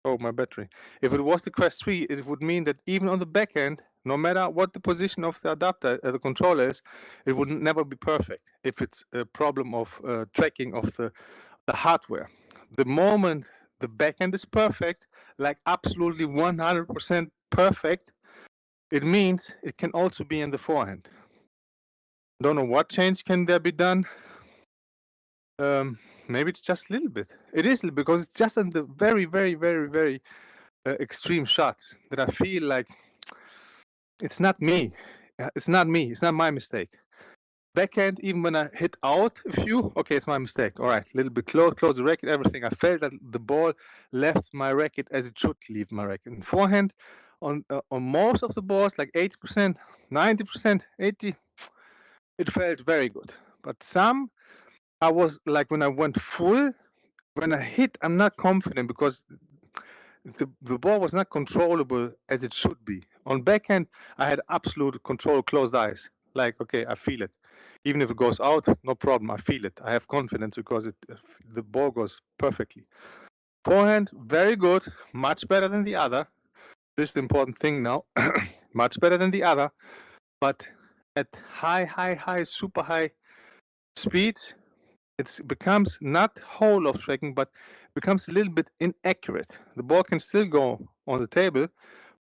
Oh, my battery. If it was the Quest 3, it would mean that even on the back end, no matter what the position of the adapter, the controller is, it would never be perfect if it's a problem of tracking of the hardware. The moment the back end is perfect, like absolutely 100% perfect, it means it can also be in the forehand. Don't know what change can there be done. Maybe it's just a little bit. It is because it's just in the very, very, very, very extreme shots that I feel like it's not me. It's not me. It's not my mistake. Backhand, even when I hit out a few, okay, it's my mistake. All right, a little bit close the racket, everything. I felt that the ball left my racket as it should leave my racket. And forehand, on most of the balls, like 80%, 90%, 80%, it felt very good. But some, I was like when I went full, when I hit, I'm not confident because the ball was not controllable as it should be. On backhand, I had absolute control, closed eyes. Like, okay, I feel it. Even if it goes out, no problem. I feel it. I have confidence because the ball goes perfectly. Forehand, very good, much better than the other. This is the important thing now. Much better than the other, but at high, super high speeds, it becomes not whole of tracking, but becomes a little bit inaccurate. The ball can still go on the table,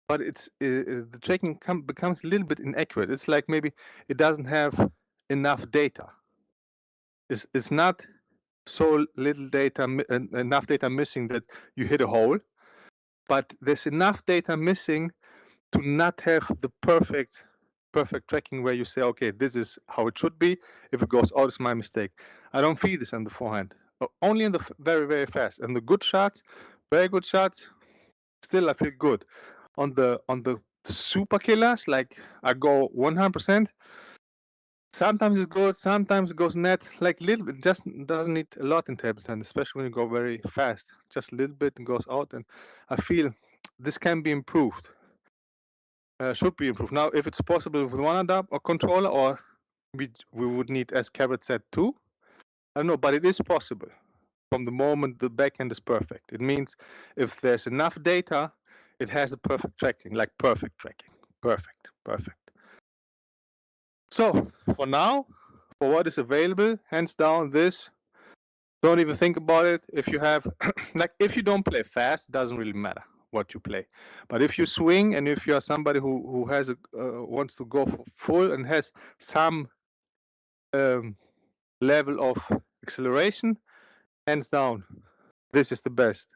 but it's the tracking becomes a little bit inaccurate. It's like maybe it doesn't have enough data. It's not so little data, enough data missing that you hit a hole, but there's enough data missing to not have the perfect tracking where you say, okay, this is how it should be. If it goes out, it's my mistake. I don't feel this on the forehand. Only in the very, very fast. And the good shots, very good shots, still I feel good. On the super killers, like I go 100%. Sometimes it's good, sometimes it goes net, like little bit, just doesn't need a lot in table tennis, especially when you go very fast. Just a little bit and goes out, and I feel this can be improved. Should be improved. Now, if it's possible with one adapt or controller, or we would need, as Carrot said, two. I don't know, but it is possible from the moment the backend is perfect. It means if there's enough data, it has a perfect tracking, like perfect tracking. Perfect. So, for now, for what is available, hands down, this. Don't even think about it. If you have, like, if you don't play fast, doesn't really matter what you play. But if you swing and if you are somebody who has wants to go for full and has some level of acceleration, hands down, this is the best.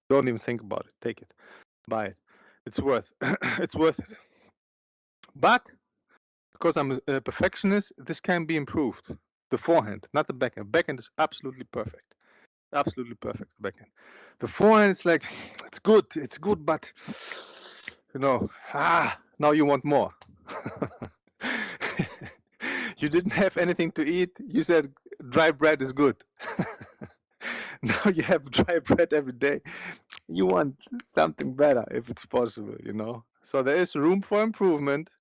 Don't even think about it. Take it, buy it. It's worth. It's worth it. But because I'm a perfectionist, this can be improved. The forehand, not the backhand. Backhand is absolutely perfect. Absolutely perfect backhand. The forehand is like, it's good, but you know, now you want more. You didn't have anything to eat. You said dry bread is good. Now you have dry bread every day. You want something better if it's possible, you know. So there is room for improvement.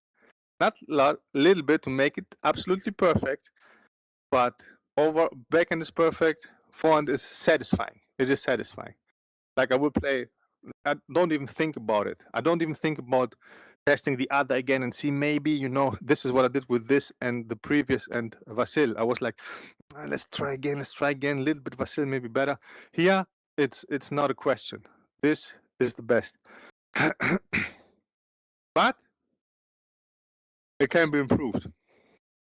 Not a lot, little bit to make it absolutely perfect, but over backhand is perfect. Forehand is satisfying. It is satisfying. Like I would play. I don't even think about it. I don't even think about testing the other again and see maybe, you know, this is what I did with this and the previous and Vasil. I was like, let's try again, a little bit Vasil maybe better. Here, it's not a question. This is the best. But it can be improved.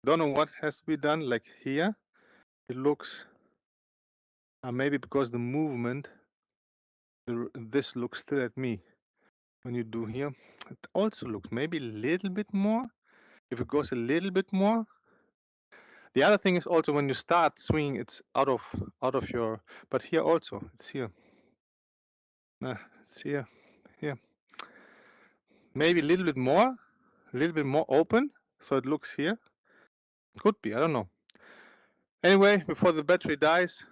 Don't know what has to be done. Like here, it looks maybe because the movement, this looks still at me. When you do here, it also looks maybe a little bit more. If it goes a little bit more. The other thing is also when you start swinging, it's out of your. But here also, it's here. It's here. Maybe a little bit more open, so it looks here. Could be, I don't know. Anyway, before the battery dies,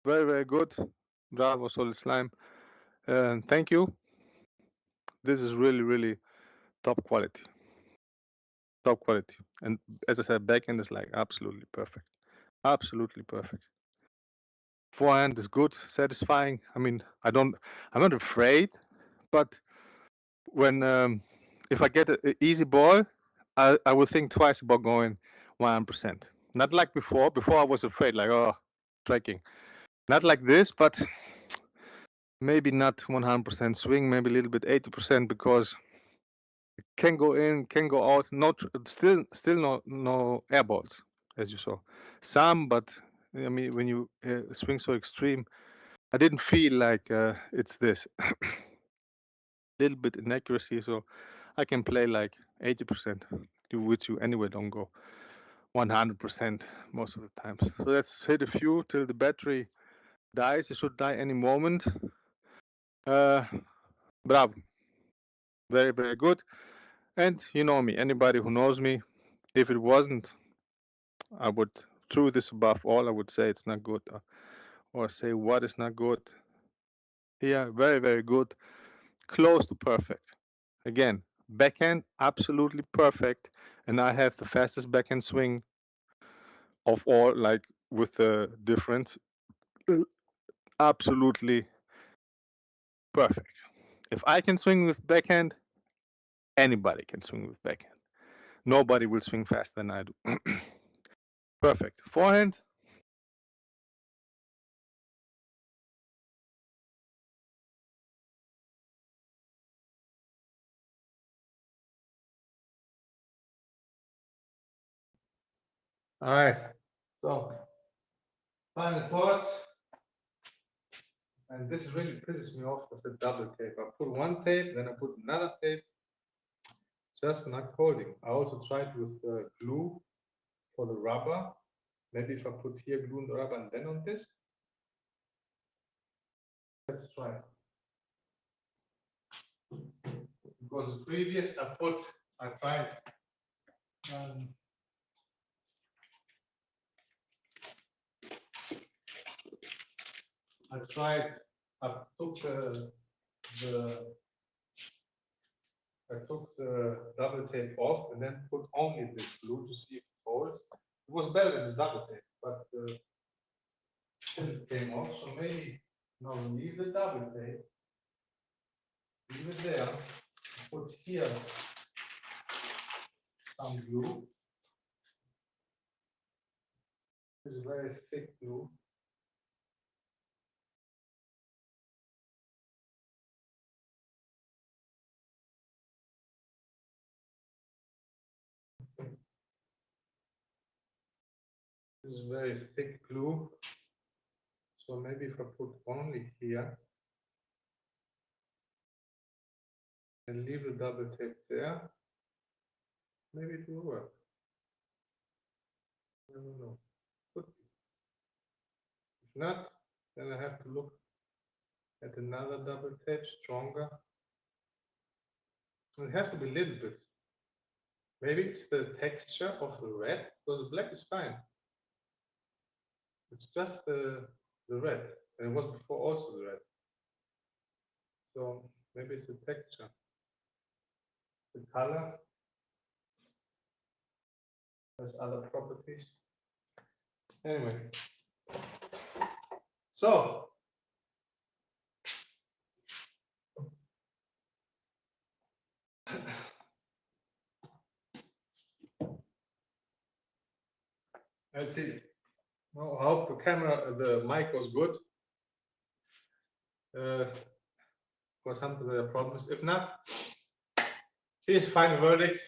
very, very good. Bravo, Solid Slime. Thank you. This is really, really top quality. Top quality. And as I said, backend is like absolutely perfect. Absolutely perfect. Forehand is good, satisfying. I mean, I'm not afraid, but when if I get an easy ball, I will think twice about going 100%. Not like before. Before I was afraid, like, oh, tracking. Not like this, but maybe not 100% swing, maybe a little bit 80%, because it can go in, can go out. Still no air balls, as you saw. Some, but I mean, when you swing so extreme, I didn't feel like it's this. Little bit inaccuracy, so I can play like 80%, which you anyway don't go 100% most of the times. So let's hit a few till the battery dies. It should die any moment. Bravo. Very, very good. And you know me, anybody who knows me, if it wasn't, I would, truth is above all, I would say it's not good, or say what is not good. Yeah, very, very good. Close to perfect. Again, backhand, absolutely perfect. And I have the fastest backhand swing of all, like with the difference. Absolutely perfect. If I can swing with backhand, anybody can swing with backhand. Nobody will swing faster than I do. Perfect. Forehand. All right. So, final thoughts. And this really pisses me off with the double tape. I put one tape, then I put another tape. Just not holding. I also tried with glue for the rubber. Maybe if I put here glue on the rubber and then on this. Let's try. Because previous I tried I took the double tape off and then put only this glue to see if it holds. It was better than the double tape, but it came off. So maybe now leave the double tape, leave it there, put here some glue. This is very thick glue. This is very thick glue. So maybe if I put only here and leave the double tape there, maybe it will work. I don't know. Could be. If not, then I have to look at another double tape, stronger. It has to be a little bit. Maybe it's the texture of the red, because the black is fine. It's just the red, and it was before also the red. So maybe it's the texture. The color has other properties. Anyway, so let's see. Well, I hope the mic was good. For some of the problems. If not, here's final verdict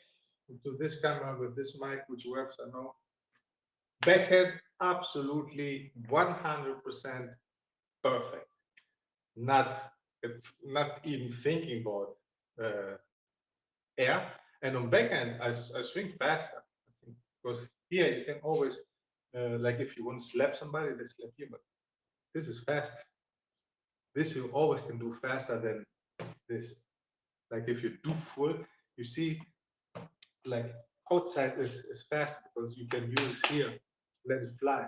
to this camera with this mic, which works, I know. Backhand, absolutely 100% perfect. Not even thinking about air. And on backhand, I swing faster. I think, because here you can always, like if you want to slap somebody, they slap you, but this is fast. This you always can do faster than this. Like if you do full, you see, like outside is fast because you can use here, let it fly,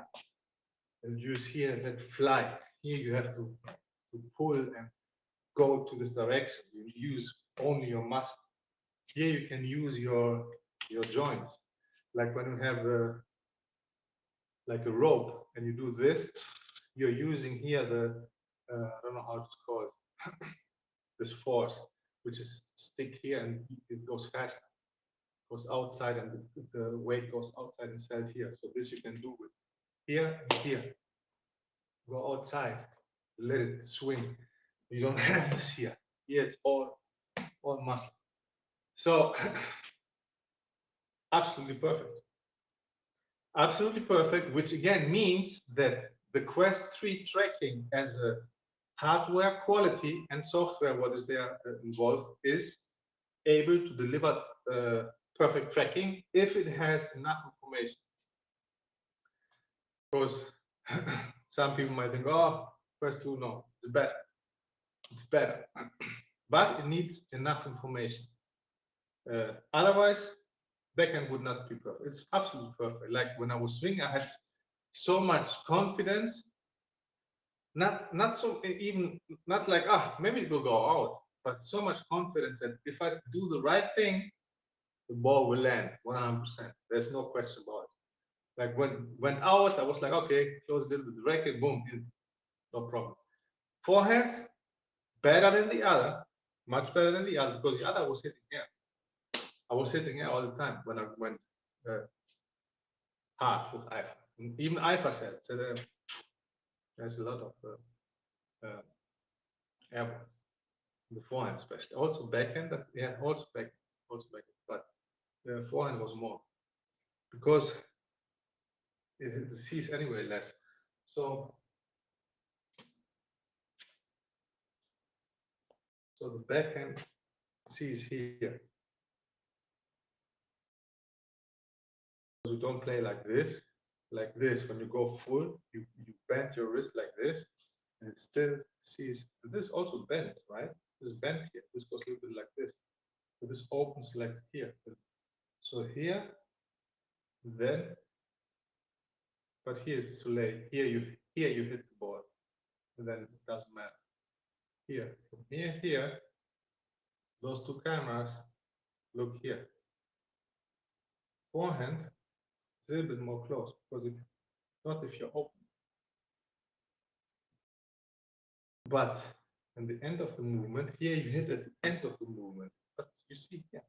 and use here, let it fly. Here you have to pull and go to this direction. You use only your muscle. Here you can use your joints. Like when you have like a rope and you do this, you're using here the, I don't know how it's called, this force, which is stick here and it goes faster, goes outside and the weight goes outside inside here. So this you can do with here and here. Go outside, let it swing. You don't have this here. Here it's all muscle. So absolutely perfect. Absolutely perfect, which again means that the Quest 3 tracking as a hardware quality and software, what is there involved, is able to deliver perfect tracking if it has enough information. Because some people might think, oh, Quest 2, no, it's better. It's better. But it needs enough information. Otherwise, backend would not be perfect. It's absolutely perfect. Like when I was swinging, I had so much confidence. Not so even not like maybe it will go out, but so much confidence that if I do the right thing, the ball will land 100%. There's no question about it. Like when went out, I was like, okay, close a little bit the racket, boom, in, no problem. Forehand, better than the other, much better than the other, because the other was hitting here. I was hitting here all the time when I went hard with IFA. Even IFA said there's a lot of airborne. The forehand especially. Also backhand, yeah, also backhand, but the forehand was more because it sees anyway less. So the backhand sees here. You don't play like this. Like this, when you go full, you bend your wrist like this, and it still sees. This also bent, right? This bent here. This goes a little bit like this. So this opens like here. So here, then, but here is too late. Here you hit the ball, and then it doesn't matter. Here, from here, those two cameras look here. Forehand is a little bit more close because if not if you're open. But at the end of the movement, here you hit at the end of the movement. But you see here.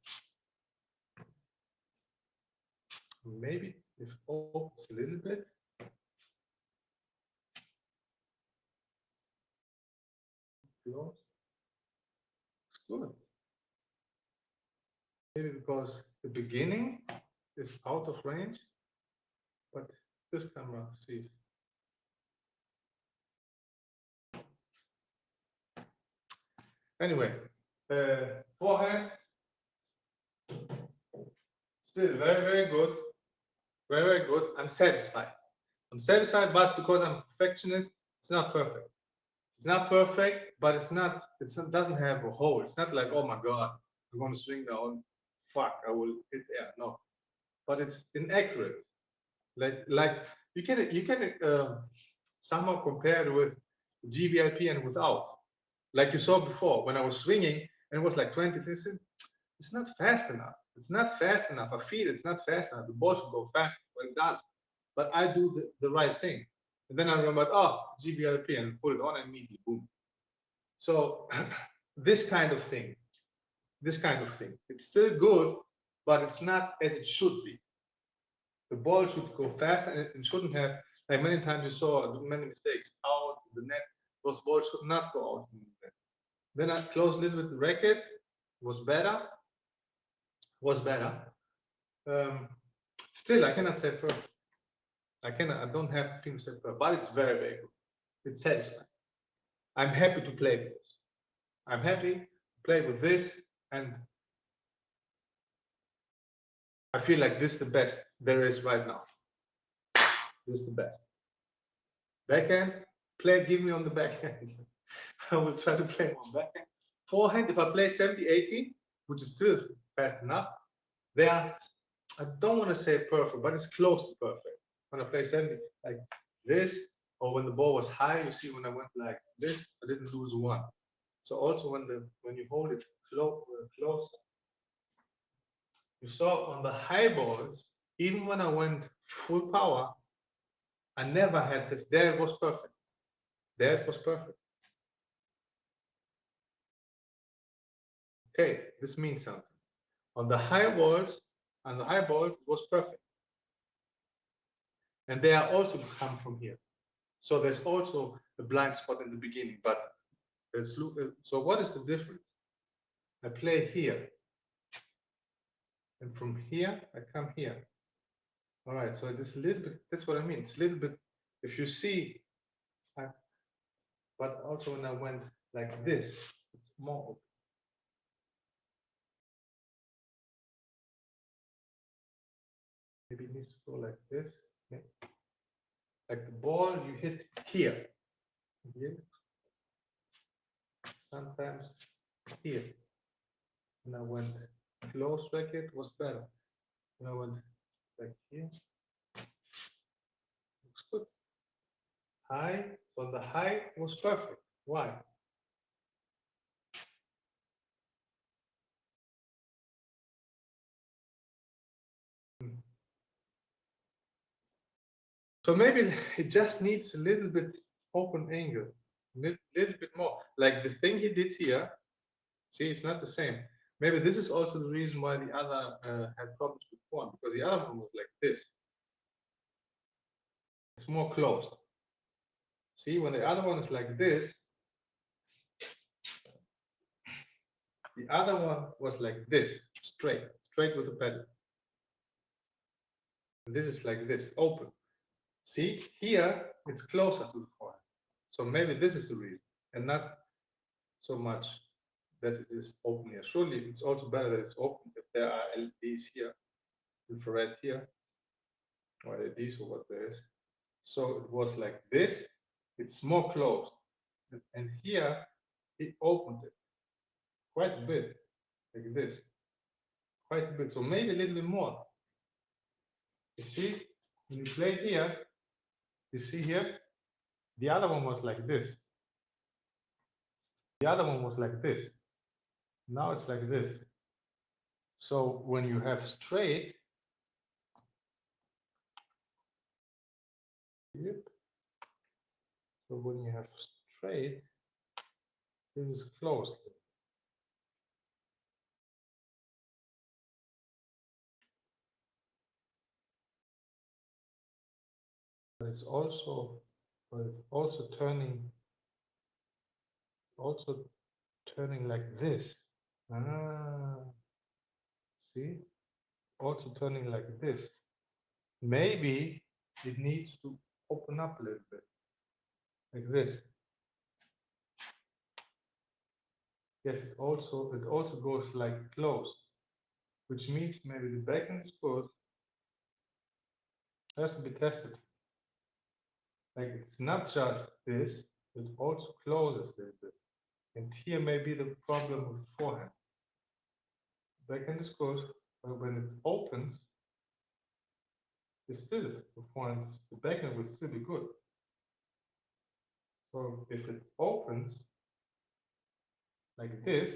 Maybe if opens a little bit. Close. It's good. Maybe because the beginning is out of range, but this camera sees. Anyway, forehand still very, very good. Very, very good. I'm satisfied. I'm satisfied, but because I'm a perfectionist, it's not perfect. It's not perfect, but it doesn't have a hole. It's not like, oh my God, I'm going to swing down. Fuck, I will hit air. No, but it's inaccurate. Like you can somehow compare it with GBLP and without. Like you saw before when I was swinging and it was like 20. It's not fast enough. It's not fast enough. I feel it's not fast enough. The ball should go fast, but it doesn't. But I do the right thing. And then I remembered, oh, GBLP, and put it on and immediately, boom. So this kind of thing, it's still good, but it's not as it should be. The ball should go fast and it shouldn't have, like many times you saw many mistakes, out the net, those balls should not go out in the net. Then I closed a little bit the racket, was better. Still, I cannot say perfect. I don't have things to say perfect, but it's very, very good. It's satisfying. I'm happy to play with this. I'm happy to play with this, and I feel like this is the best there is right now. This is the best. Backhand, give me on the backhand. I will try to play on backhand. Forehand, if I play 70-80, which is still fast enough, I don't want to say perfect, but it's close to perfect. When I play 70 like this, or when the ball was high, you see when I went like this, I didn't lose one. So also when you hold it close, you saw on the high balls, even when I went full power, I never had this. There it was perfect. That was perfect. Okay, this means something. On the high walls, and the high balls, it was perfect. And they are also come from here. So there's also a blind spot in the beginning, but let's look. So what is the difference? I play here. And from here, I come here. All right, so it is a little bit, that's what I mean. It's a little bit, if you see, but also when I went like this, it's more open. Maybe it needs to go like this. Yeah. Like the ball you hit here. Here. Sometimes here. And I went close racket was better. And I went like here. Looks good. High. So the high was perfect. Why? So maybe it just needs a little bit open angle, little bit more. Like the thing he did here, see, it's not the same. Maybe this is also the reason why the other had problems with one, because the other one was like this. It's more closed. See, when the other one is like this, the other one was like this, straight with the pedal. And this is like this, open. See, here it's closer to the forehand. So maybe this is the reason, and not so much that it is open here. Surely it's also better that it's open if there are LEDs here, infrared here, or LEDs or what there is. So it was like this, it's more closed. And here it opened it quite a bit, like this, quite a bit. So maybe a little bit more. You see, when you play here, you see here, the other one was like this. The other one was like this. Now it's like this. So when you have straight, yep. So when you have straight, this is closed. But it's also turning like this. See, also turning like this. Maybe it needs to open up a little bit, like this. Yes, it also goes like close, which means maybe the backhand is good. Has to be tested. Like it's not just this, it also closes a little bit. And here may be the problem with forehand. Backhand is good, but when it opens, it's still the forehand, the backhand will still be good. So if it opens like this,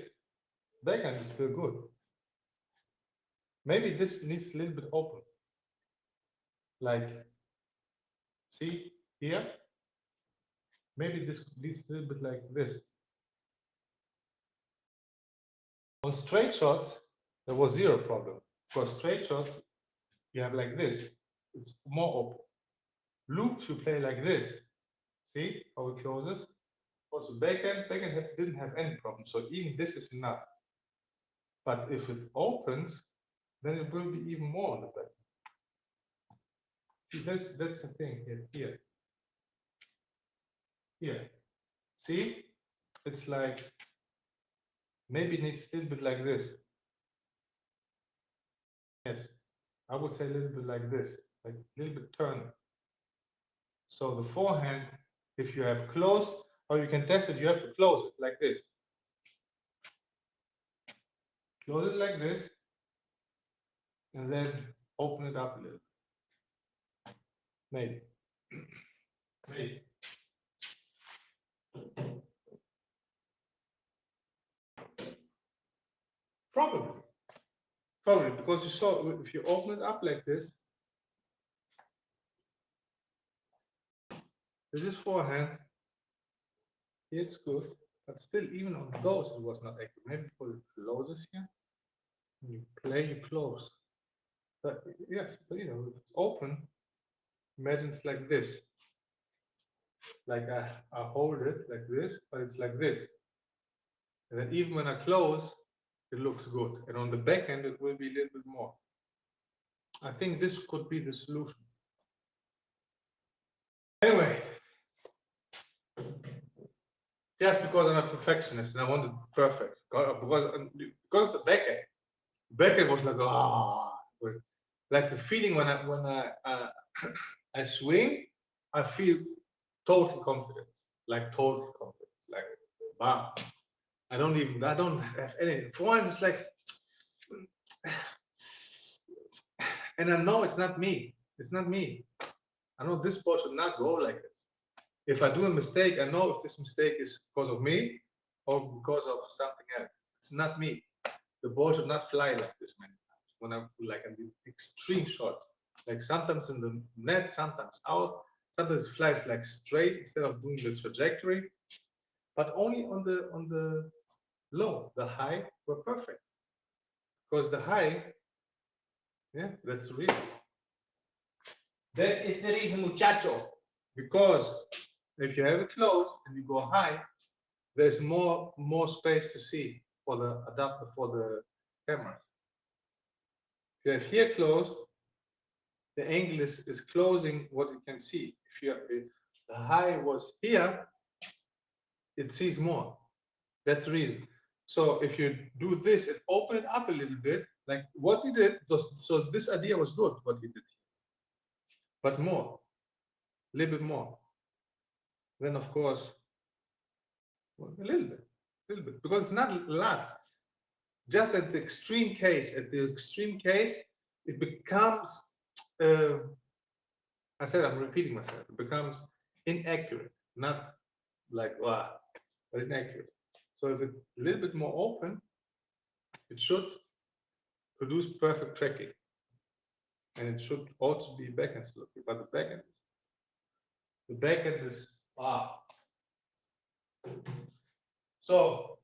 backhand is still good. Maybe this needs a little bit open. Like, see here? Maybe this needs a little bit like this. On straight shots, there was zero problem. For straight shots, you have like this. It's more open. Loops, you play like this. See how it closes? Also, backhand didn't have any problem. So even this is enough. But if it opens, then it will be even more on the back. See, that's the thing here. Here. See? It's like maybe it needs a little bit like this. Yes. I would say a little bit like this, like a little bit turn. So the forehand, if you have closed, or you can test it, you have to close it like this. Close it like this, and then open it up a little. Maybe. Maybe. Probably. Probably, because you saw, if you open it up like this is forehand, Here it's good, but still, even on those, it was not accurate. Maybe for the closes here. When you play, you close. But yes, but if it's open, imagine it's like this. Like I hold it like this, but it's like this. And then even when I close, it looks good. And on the back end, it will be a little bit more. I think this could be the solution. Anyway, just because I'm a perfectionist and I want it perfect, because the back end was like like the feeling when I I swing, I feel total confidence, like bam. I don't have any forehand. It's like, and I know it's not me. It's not me. I know this ball should not go like this. If I do a mistake, I know if this mistake is because of me or because of something else. It's not me. The ball should not fly like this many times. When I'm like in the extreme shots, like sometimes in the net, sometimes out, sometimes it flies like straight instead of doing the trajectory, but only on the low. The high were perfect because the high, yeah, that's the reason. That is the reason, muchacho. Because if you have it closed and you go high, there's more space to see for the adapter for the camera. If you have here closed, the angle is closing what you can see. If the high was here, it sees more. That's the reason. So if you do this and open it up a little bit, like what he did, so this idea was good, what he did, but more, a little bit more. Then of course, well, a little bit, because it's not a lot. Just at the extreme case, it becomes, I said I'm repeating myself, it becomes inaccurate, not like, wow, but inaccurate. So if it's a little bit more open, it should produce perfect tracking. And it should also be backhand sloping, but the backhand is, wow. So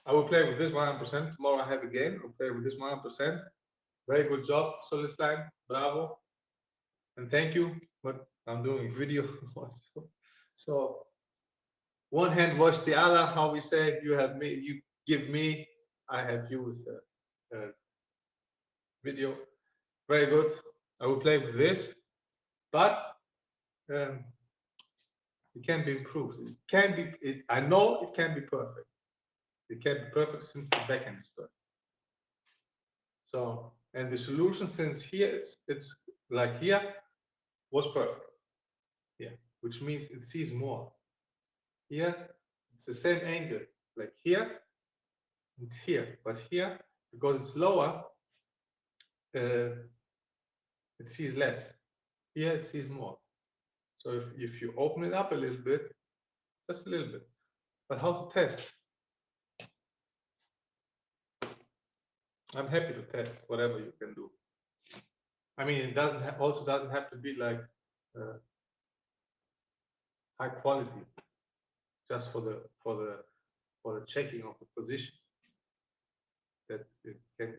I will play with this 100%. Tomorrow I have a game. I'll play with this 100%. Very good job, Solistine. Bravo. And thank you. But I'm doing video. So one hand wash the other. How we say, you have me, you give me, I have you with the video. Very good. I will play with this, but it can be improved. It can be. I know it can be perfect. It can be perfect since the backhand is perfect. So, and the solution, since here it's like here, was perfect. Yeah, which means it sees more. Here it's the same angle, like here and here, but here, because it's lower, it sees less. Here it sees more. So if you open it up a little bit, just a little bit. But how to test? I'm happy to test whatever you can do. I mean, it doesn't have to be like high quality, just for the checking of the position. That it can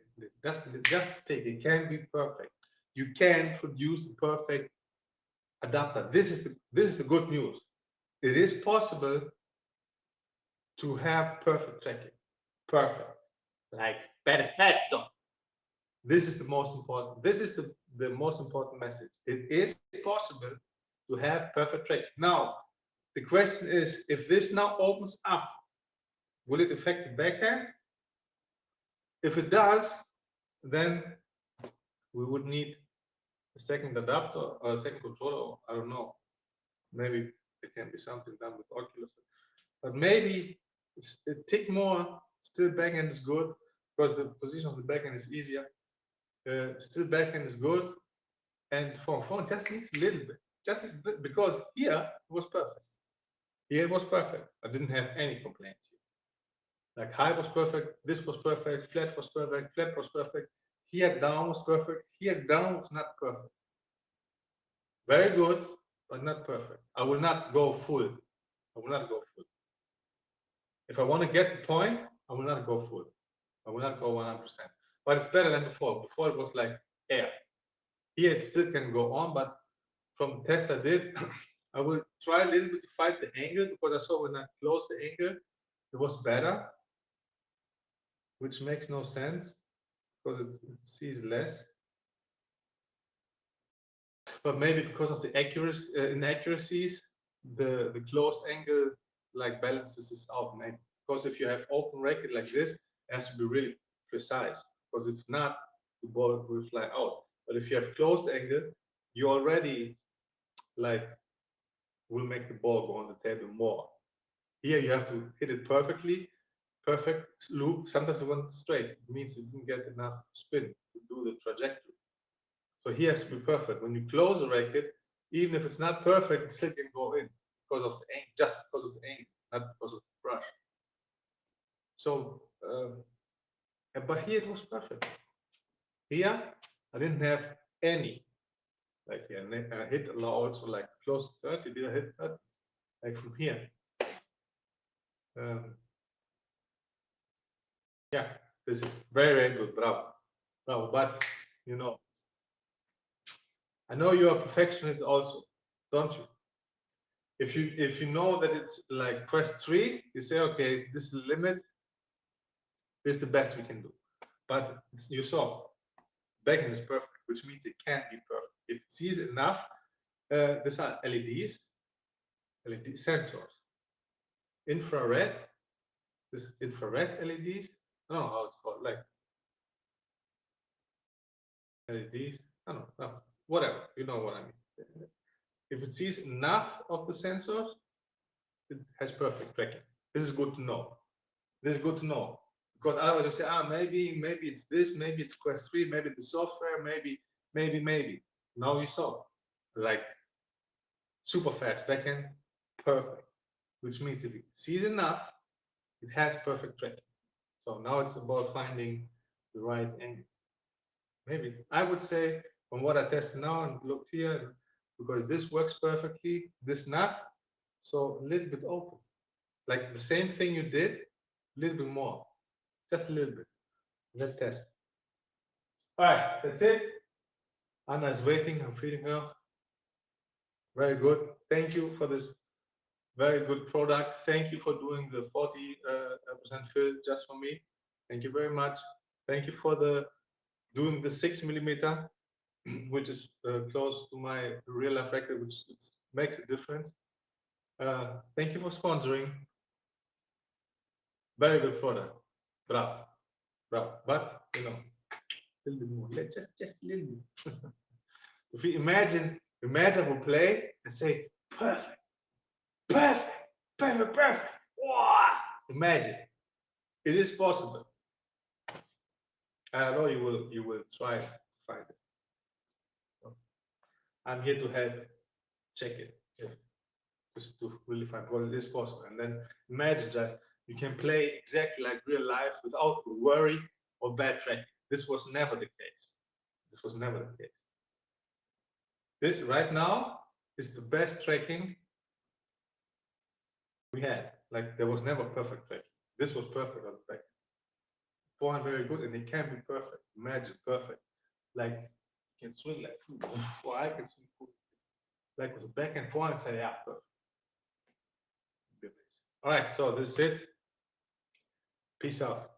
it can be perfect. You can produce the perfect adapter. This is the good news. It is possible to have perfect tracking. Perfect. Like perfecto. This is the most important. This is the most important message. It is possible to have perfect tracking. Now, the question is, if this now opens up, will it affect the backhand? If it does, then we would need a second adapter or a second controller. I don't know. Maybe it can be something done with Oculus. But maybe a tick more. Still backhand is good because the position of the backhand is easier. Still backhand is good, and phone just needs a little bit, just because here it was perfect. Here it was perfect. I didn't have any complaints here. Like high was perfect, this was perfect, flat was perfect, flat was perfect. Here down was perfect. Here down was not perfect. Very good, but not perfect. I will not go full. I will not go full. If I want to get the point, I will not go full. I will not go 100%. But it's better than before. Before it was like air. Here it still can go on, but from the test I did, I will try a little bit to fight the angle, because I saw when I closed the angle, it was better, which makes no sense because it sees less. But maybe because of the inaccuracies, the closed angle like balances this out. Maybe because if you have open racket like this, it has to be really precise. Because if not, the ball will fly out. But if you have closed angle, you already like will make the ball go on the table more. Here you have to hit it perfectly, perfect loop. Sometimes you want straight. It means it didn't get enough spin to do the trajectory. So he has to be perfect. When you close a racket, even if it's not perfect, it still can go in because of the angle, just because of the angle, not because of the brush. So, but here it was perfect. Here, I didn't have any. Like here, I hit also like close to 30. Did I hit 30? Like from here. Yeah, this is very, very good. Bravo. Bravo. But, you know, I know you are a perfectionist also, don't you? If you know that it's like quest 3, you say, okay, this is the limit. This is the best we can do. But you saw, backhand is perfect, which means it can be perfect. If it sees enough, these are LEDs, LED sensors. Infrared, this is infrared LEDs. I don't know how it's called, like LEDs. I don't know, whatever. You know what I mean. If it sees enough of the sensors, it has perfect tracking. This is good to know. This is good to know, because otherwise you say, maybe it's this, maybe it's quest 3, maybe the software, maybe. Now you saw, like super fast backhand, perfect, which means if it sees enough, it has perfect tracking. So now it's about finding the right angle. Maybe I would say from what I tested now and looked here, because this works perfectly, this not, so a little bit open, like the same thing you did, a little bit more, just a little bit. Let's test. All right, that's it. Anna is waiting. I'm feeding her. Very good. Thank you for this very good product. Thank you for doing the 40% fill just for me. Thank you very much. Thank you for doing the 6mm, which is close to my real life record, which makes a difference. Thank you for sponsoring. Very good product. Bravo. Bravo. But you know, a little bit more. Just a little bit. If we imagine we play and say perfect, perfect, perfect, perfect. Wow! Imagine. It is possible. I know you will try to find it. So I'm here to help check it, just to really find what it is possible. And then imagine that you can play exactly like real life without worry or bad tracking. This was never the case. This was never the case. This right now is the best tracking we had. Like there was never perfect tracking. This was perfect on the back. Forehand very good, and it can be perfect. Imagine perfect. Like you can swing like or I can swing like with a backhand forehand. Say yeah, perfect. All right, so this is it. Peace out.